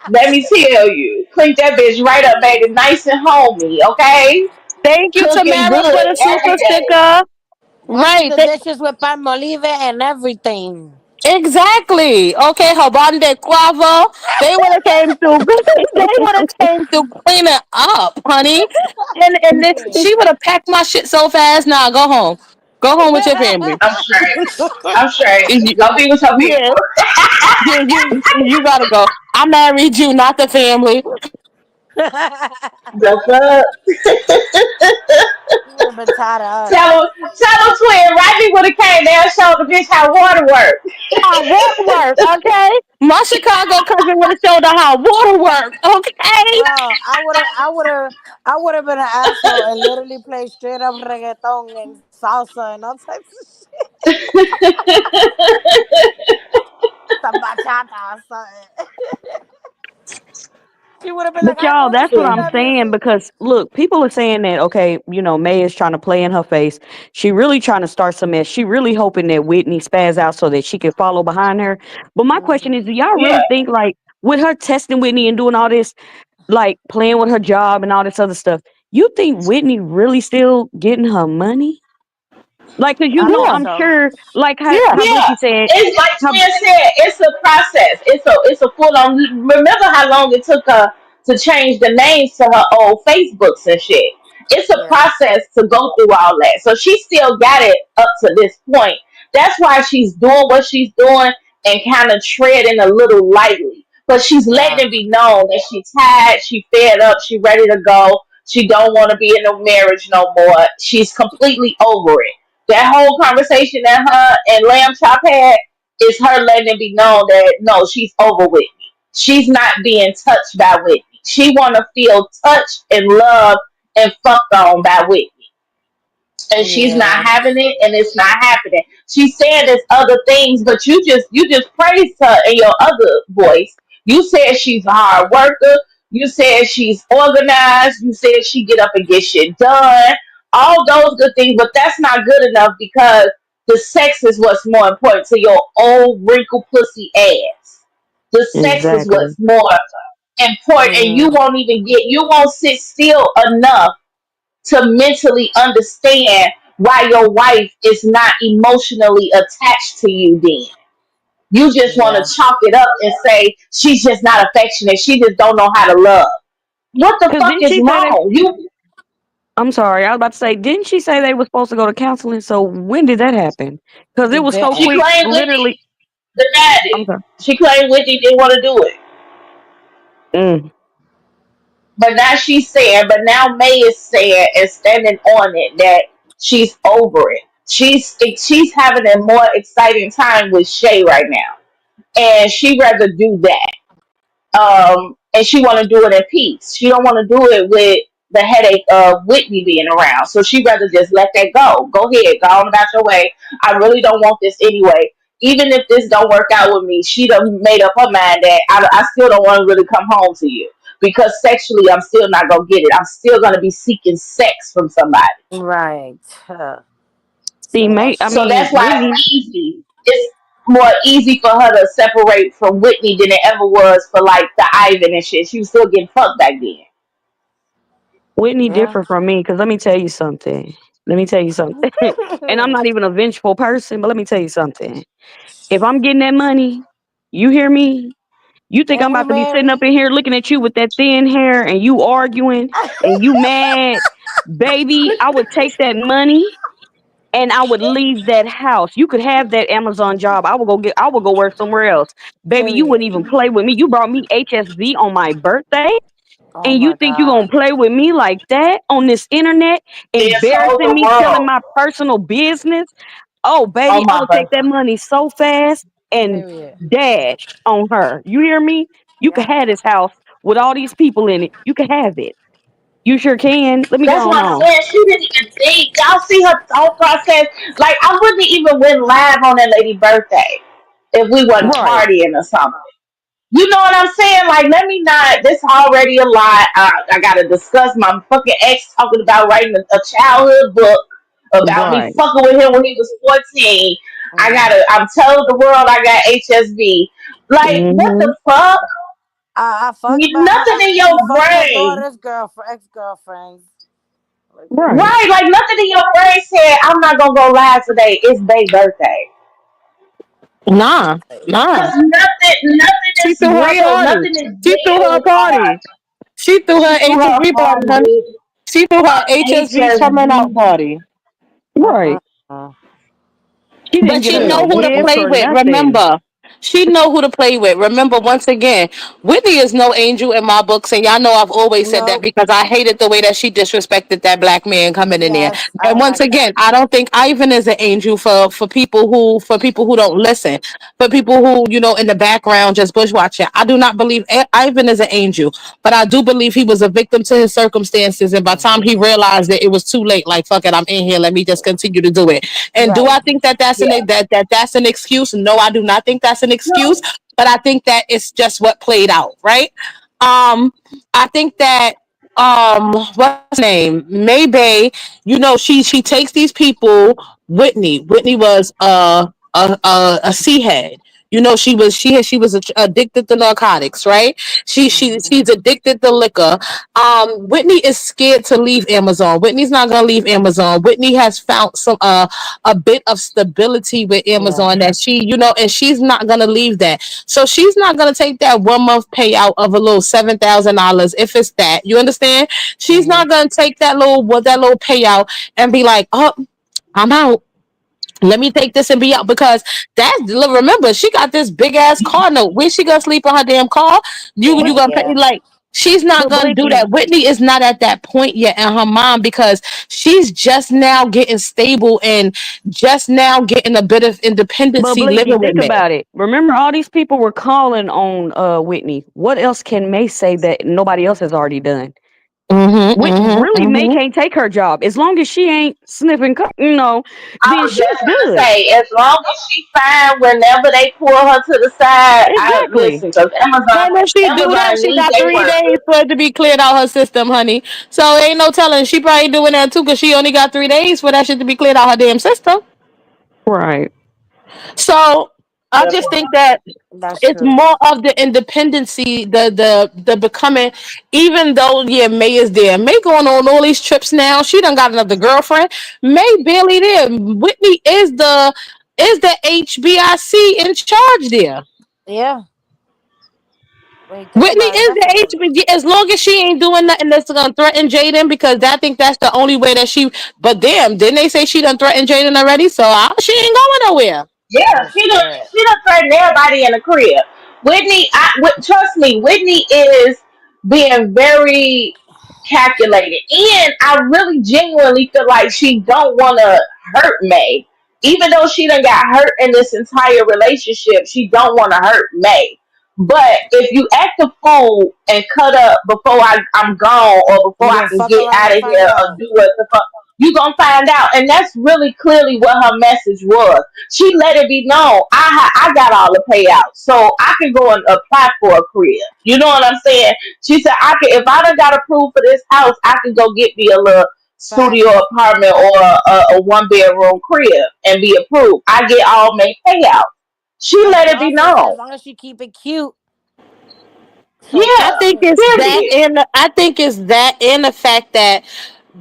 Let me tell you. Cleaned that bitch right up, baby. Nice and homey, okay? Thank you, Cooking Tamara, for good the every super day. sticker. Washing Right. the dishes with palmolive and everything. Exactly. Okay, Habande Quavo. They would have came through. They would have came through cleaning up, honey. And Period. she would have packed my shit so fast. Nah, go home. Go home with your family. I'm straight. I'm straight. Y- Go be with your Yeah, people. you gotta go. I married you, not the family. The fuck? He would have been tired of us. Tell them twin, Rodney would have came there and showed the bitch how water works. How water work, okay? My Chicago cousin would have showed her how water work, okay? Bro, I would have been an asshole and literally played straight up reggaeton and salsa and all types of shit. Some bachata or something. She would have been like, But "I y'all, know this that's what is I'm that saying music." because look, people are saying that okay, May is trying to play in her face. She really trying to start some mess. She really hoping that Whitney spaz out so that she can follow behind her. But my question is, do Mhm. y'all Yeah. really think like with her testing Whitney and doing all this, like playing with her job and all this other stuff, you think Whitney really still getting her money? Like, cause I think Yeah, I'm so. sure, like yeah, how Yeah. Blissy said, It's like how, Twin said, it's a process. It's a full on. Remember how long it took her to change the names to her old Facebooks and shit. It's a Yeah. process to go through all that. So she still got it up to this point. That's why she's doing what she's doing and kind of treading a little lightly. But she's letting Yeah. it be known that she's tired, she fed up, she ready to go. She don't want to be in no marriage no more. She's completely over it. That whole conversation that her and Lamb Chop had is her letting it be known that no, she's over Whitney. She's not being touched by Whitney. She want to feel touched and loved and fucked on by Whitney, and she's not Yeah. having it, and it's not happening. She's saying there's other things, but you just praised her in your other voice. You said she's a hard worker. You said she's organized. You said she get up and get shit done. All those good things, but that's not good enough because the sex is what's more important to your old wrinkle pussy ass. The sex is Exactly. what's more important, and Mm. you won't sit still enough to mentally understand why your wife is not emotionally attached to you. Then you just want Yeah. to chalk it up and say she's just not affectionate, she just don't know how to love. What the Because fuck didn't is she say that? wrong? You I'm sorry, I was about to say, didn't she say they were supposed to go to counseling? So when did that happen? Because it It was so didn't. She quick, claimed literally. Whitney denied I'm it. sorry. She claimed Whitney didn't want to do it. Mm. But now she's saying, but now May is saying and standing on it that she's over it. She's having a more exciting time with Shay right now, and she rather do that. And she want to do it in peace. She don't want to do it with the headache of Whitney being around. So she rather just let that go. Go ahead, go on about your way. I really don't want this anyway. Even if this don't work out with me, she done made up her mind that I still don't want to really come home to you because sexually I'm still not gonna get it. I'm still gonna be seeking sex from somebody. Right. See, So May, I So she. mean, that's why Whitney, it's easy. It's more easy for her to separate from Whitney than it ever was for like the Ivan and shit. She was still getting fucked back then. Whitney Yeah. different from me. Because let me tell you something. Let me tell you something. And I'm not even a vengeful person, but let me tell you something. If I'm getting that money, you hear me? You think I'm And you about to be sitting up married? in here looking at you with that thin hair and you arguing and you mad? Baby, I would take that money and I would leave that house. You could have that Amazon job. I would go work somewhere else. Baby, you wouldn't Period. even play with me. You brought me HSV on my birthday Oh and you my think you gonna God. play with me like that on this internet, Then sold embarrassing the me, telling world my personal business? Oh, baby, on I my would take that birthday. money so fast and Period. dash on her. You hear me? You can Yeah. have this house with all these people in it. You can have it. You sure can. Let me go That's what I'm on. saying. She didn't even think. Y'all see her thought process. Like I wouldn't even went live on that lady birthday if we wasn't Right. Right. partying or something. You know what I'm saying? Like, let me not. This already a lot. I gotta discuss my fucking ex talking about writing a childhood book about me Right. fucking with him when he was 14. I Mm. gotta. I'm telling the world I got HSV. Like, what Hmm. the fuck? I fucked by Nothing in your he fucked my brain. daughter's girlfriend, ex girlfriends. Like, Right. Right, like nothing in your brain said, I'm not gonna go live today. It's their birthday. Nah, nah. Cause nothing She is threw her real. party. Nothing is She threw her dead party. on. She threw She her threw her HSV party, party, honey. bitch. She threw her HSV coming out HSV. party. Right. uh-uh. She didn't But get she us Period. no know who to gift play or with. nothing. Remember, she know who to play with. Remember, once again, Whitney is no angel in my books, and y'all know I've always said that Nope. because I hated the way that she disrespected that black man coming in there. Yes, I And don't once like that. again, I don't think Ivan is an angel for people who don't listen, for people who in the background just bushwatching. I do not believe Ivan is an angel, but I do believe he was a victim to his circumstances. And by the time Hmm. he realized that it was too late, like fuck it, I'm in here. Let me just continue to do it. And do Right. I think that that's Yeah. that's an excuse? No, I do not think that's an excuse. No. But I think that it's just what played out, right? I think that what's her name? Maybe she takes these people. Whitney was a C head. She was addicted to narcotics, right? She's Hmm. addicted to liquor. Whitney is scared to leave Amazon. Whitney's not gonna leave Amazon. Whitney has found a bit of stability with Yeah. Amazon that and she's not gonna leave that. So she's not gonna take that 1 month payout of a little $7,000 if it's that. You understand? She's Hmm. not gonna take that little payout and be like, oh, I'm out. Let me take this and be out because remember she got this big ass car note. Where she gonna sleep on her damn car? You Yeah. gonna pay Yeah. like she's not But gonna do Blicky, that. Whitney is not at that point yet in her mind because she's just now getting stable and just now getting a bit of but independency Blicky, living with think me. about it. Remember, all these people were calling on Whitney. What else can May say that nobody else has already done? Which really May Mm-hmm. can't take her job as long as she ain't sniffing, I then was just she's gonna good. say, as long as she fine, whenever they pull her to the side, I Exactly. listen because And if she do that, Amazon she need got their 3 days workers. for it to be cleared out her system, honey. So ain't no telling. She probably doing that too, cause she only got 3 days for that shit to be cleared out her damn system. Right. So I That's just what think that That's it's true. more of the independency, the becoming. Even though yeah, May is there. May going on all these trips now. She done got another girlfriend. May barely there. Whitney is the HBIC in charge there. Yeah. Wait, think Whitney about it is the differently. HBG as long as she ain't doing nothing that's gonna threaten Jaden because I think that's the only way that she. But damn, didn't they say she done threatened Jaden already? So she ain't going nowhere. Yeah, Oh shit. she done threatened everybody in the crib. Trust me, Whitney is being very calculated, and I really genuinely feel like she don't want to hurt May, even though she done got hurt in this entire relationship. She don't want to hurt May. But if you act a fool and cut up before I'm gone or before You I gonna can fuck get around out and of find here or out. do what the fuck, you gonna find out. And that's really clearly what her message was. She let it be known I got all the payouts, so I can go and apply for a crib. You know what I'm saying? She said I can if I done got approved for this house, I can go get me a little studio Facts. apartment or a 1 bedroom crib and be approved. I get all my payouts. She And let she it be also said known. as long as she keep it cute. So Yeah, I fuck think it. it's that, period. and I think it's that, and the fact that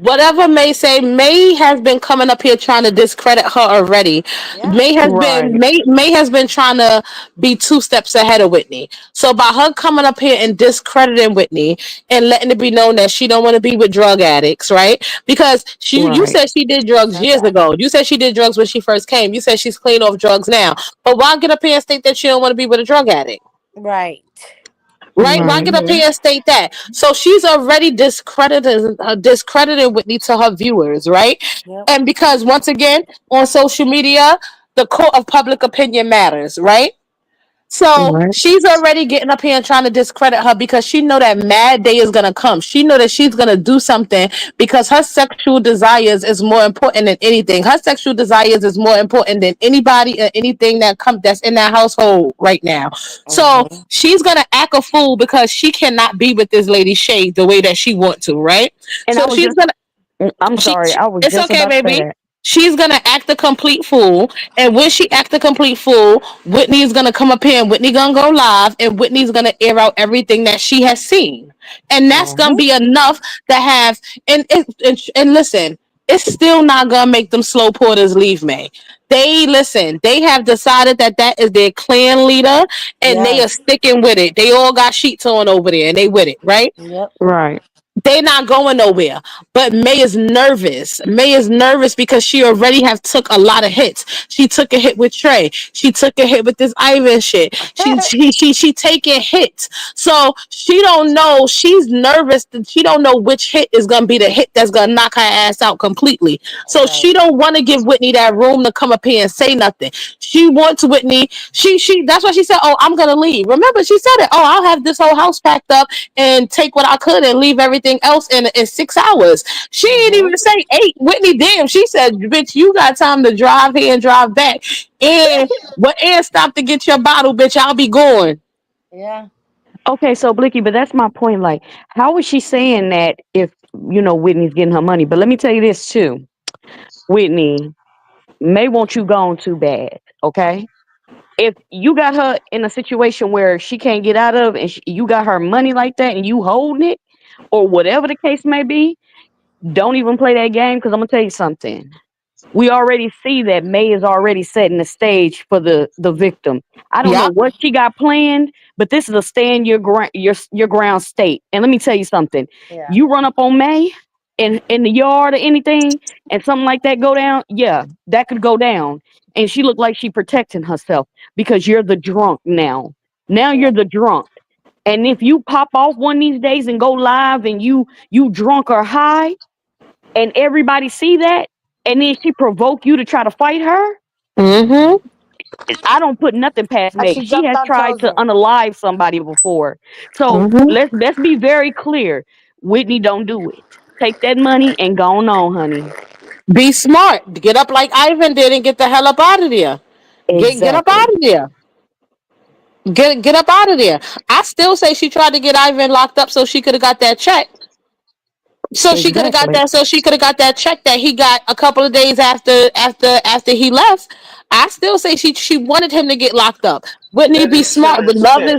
whatever May say, May has been coming up here trying to discredit her already. Yeah. Right. May has been trying to be 2 steps ahead of Whitney. So by her coming up here and discrediting Whitney and letting it be known that she don't want to be with drug addicts, right? Because you Right. said she did She drugs said years that. ago. You said she did drugs when she first came. You said she's clean off drugs now. But why get up here and state that she don't want to be with a drug addict? Right. Right? Why get up Mm-hmm. here and state that? So she's already discredited Whitney to her viewers, right? Yep. And because once again, on social media, the court of public opinion matters, right? So Right. she's already getting up here and trying to discredit her because she know that mad day is gonna come. She know that she's gonna do something because her sexual desires is more important than anything. Her sexual desires is more important than anybody or anything that's in that household right now. So Mm-hmm. she's gonna act a fool because she cannot be with this lady Shay the way that she want to, right? And I So was she's just, gonna I'm sorry, I was it's just okay, about to say baby. that. She's gonna act a complete fool, and when she act a complete fool, Whitney's gonna come up here and Whitney gonna go live, and Whitney's gonna air out everything that she has seen, and that's gonna Mm-hmm. be enough to have. And listen, it's still not gonna make them slow porters leave me. They listen. They have decided that that is their clan leader, and they are Yes. sticking with it. They all got sheets on over there, and they with it, right? Yep. Right. They not going nowhere. But May is nervous. May is nervous because she already have took a lot of hits. She took a hit with Trey. She took a hit with this Ivan shit. She taking hits. So she don't know. She's nervous that she don't know which hit is gonna be the hit that's gonna knock her ass out completely. So Right. she don't want to give Whitney that room to come up here and say nothing. She wants Whitney. She that's why she said, "Oh, I'm gonna leave." Remember, she said it. Oh, I'll have this whole house packed up and take what I could and leave everything else in 6 hours. She didn't Mm-hmm. even say 8. Whitney, damn, she said, "Bitch, you got time to drive here and drive back, and stop to get your bottle, bitch. I'll be going." Yeah. Okay, so Blicky, but that's my point. Like, how is she saying that if Whitney's getting her money? But let me tell you this too, Whitney may want you gone too bad. Okay, if you got her in a situation where she can't get out of, and you got her money like that, and you holding it, or whatever the case may be, don't even play that game. Because I'm gonna tell you something. We already see that May is already setting the stage for the victim. I don't know Yep. what she got planned, but this is a stand your ground state. And let me tell you something. Yeah. You run up on May in the yard or anything, and something like that go down, yeah, that could go down. And she looked like she protecting herself because you're the drunk now. Now Yeah. you're the drunk. And if you pop off one of these days and go live and you drunk or high, and everybody see that, and then she provoke you to try to fight her, Mm-hmm. I don't put nothing past Like Meg. she She jumped has on tried to Chosen. unalive somebody before. So Mm-hmm. let's be very clear. Whitney, don't do it. Take that money and go on, honey. Be smart. Get up like Ivan did and get the hell up out of there. Get up out Exactly. of there. Get up out of there. I still say she tried to get Ivan locked up so she could have got that check. Exactly. So she could have got that check that he got a couple of days after he left. I still say she wanted him to get locked up. Whitney, That be is smart. still But his check.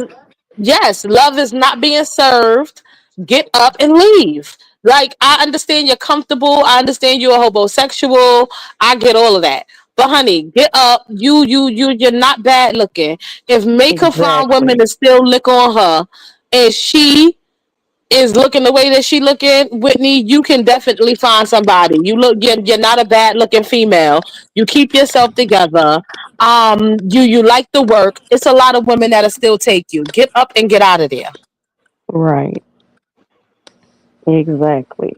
love is not being served. Get up and leave. Like, I understand you're comfortable. I understand you're a homosexual. I get all of that. But honey, get up. You're not bad looking. If make her fine woman Exactly. to still lick on her, and she is looking the way that she looking, Whitney, you can definitely find somebody. You're not a bad looking female. You keep yourself together. You like the work. It's a lot of women that'll still take you. Get up and get out of there. Right. Exactly.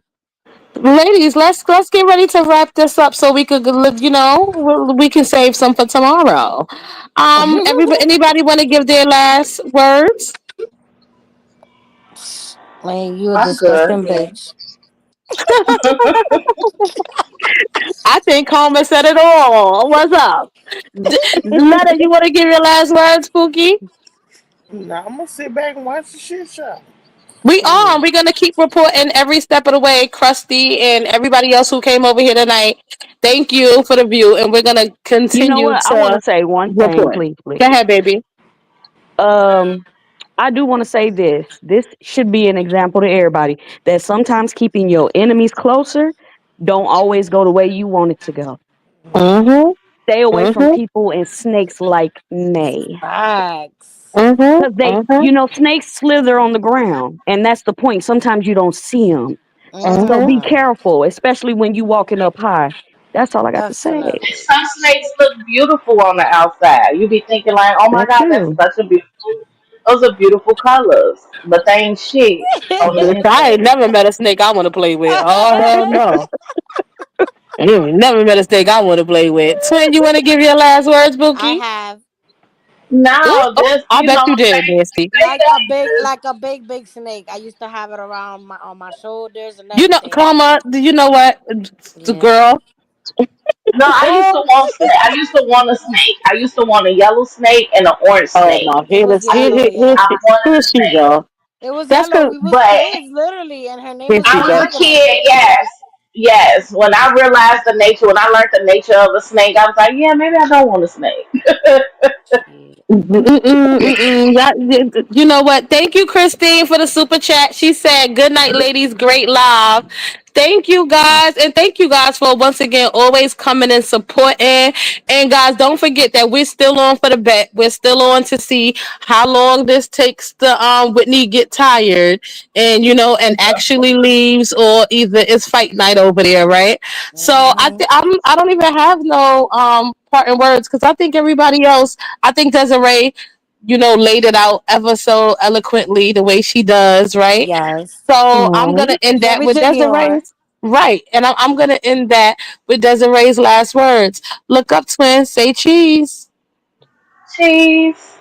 Ladies, let's get ready to wrap this up so we could we can save some for tomorrow. Everybody, anybody want to give their last words? Man, you a I'm good. disgusting bitch. I think Coleman said it all. What's up? Letta, you want to give your last words, Pookie? Now I'm gonna sit back and watch the shit show. We Mm. on. We're gonna keep reporting every step of the way. Krusty and everybody else who came over here tonight. Thank you for the view, and we're gonna You know continue what? I want to to say one thing, report. please, please. Go ahead, baby. Um, I do want to say this. This should be an example to everybody that sometimes keeping your enemies closer don't always go the way you want it to go. Mm-hmm. Stay away from Mm-hmm. people and snakes like May. Facts. Mm-hmm. Because they, Mm-hmm. snakes slither on the ground. And that's the point. Sometimes you don't see them. So Mm-hmm. be Mm. careful, especially when you walking up high. That's all I got to say. Definitely. Some snakes look beautiful on the outside. You be thinking like, oh my That God, that's too. such a beautiful. Those are beautiful colors, but they ain't shit on the Bitch, I ain't inside. never met a snake I want to play with. Oh hell no! I ain't never met a snake I want to play with. Twin, you want to give your last words, I Bookie? have Ooh, No, oh, just I bet you did, snakes, Nancy. snake like a big snake. I used to have it around my on my shoulders and You know, everything. comma. Do you know what, the Yeah. girl? No, I used to want snake. I used to want a snake. I used to want a yellow snake and an orange Oh snake. no, It was I used. yellow, I yeah. wanted here a she snake, go. It was That's yellow. cause We was but kids, literally, and her name here was she I was go. a Antagonist. kid. Yes, yes. When I realized the nature, when I learned the nature of a snake, I was like, yeah, maybe I don't want a snake. Shit. You know what? Thank you, Christine, for the super chat. She said, "Good night, ladies. Great live." Thank you guys, and thank you guys for once again always coming and supporting. And guys, don't forget that we're still on for the bet. We're still on to see how long this takes to Whitney get tired and and actually leaves, or either it's fight night over there, right? So Hmm. I don't even have no parting words because I think everybody else. I think Desiree, laid it out ever so eloquently the way she does, right? Yes. So I'm Oh, gonna end that Very with genuine. Desiree's right, and I'm gonna end that with Desiree's last words. Look up, twin. Say cheese. Cheese.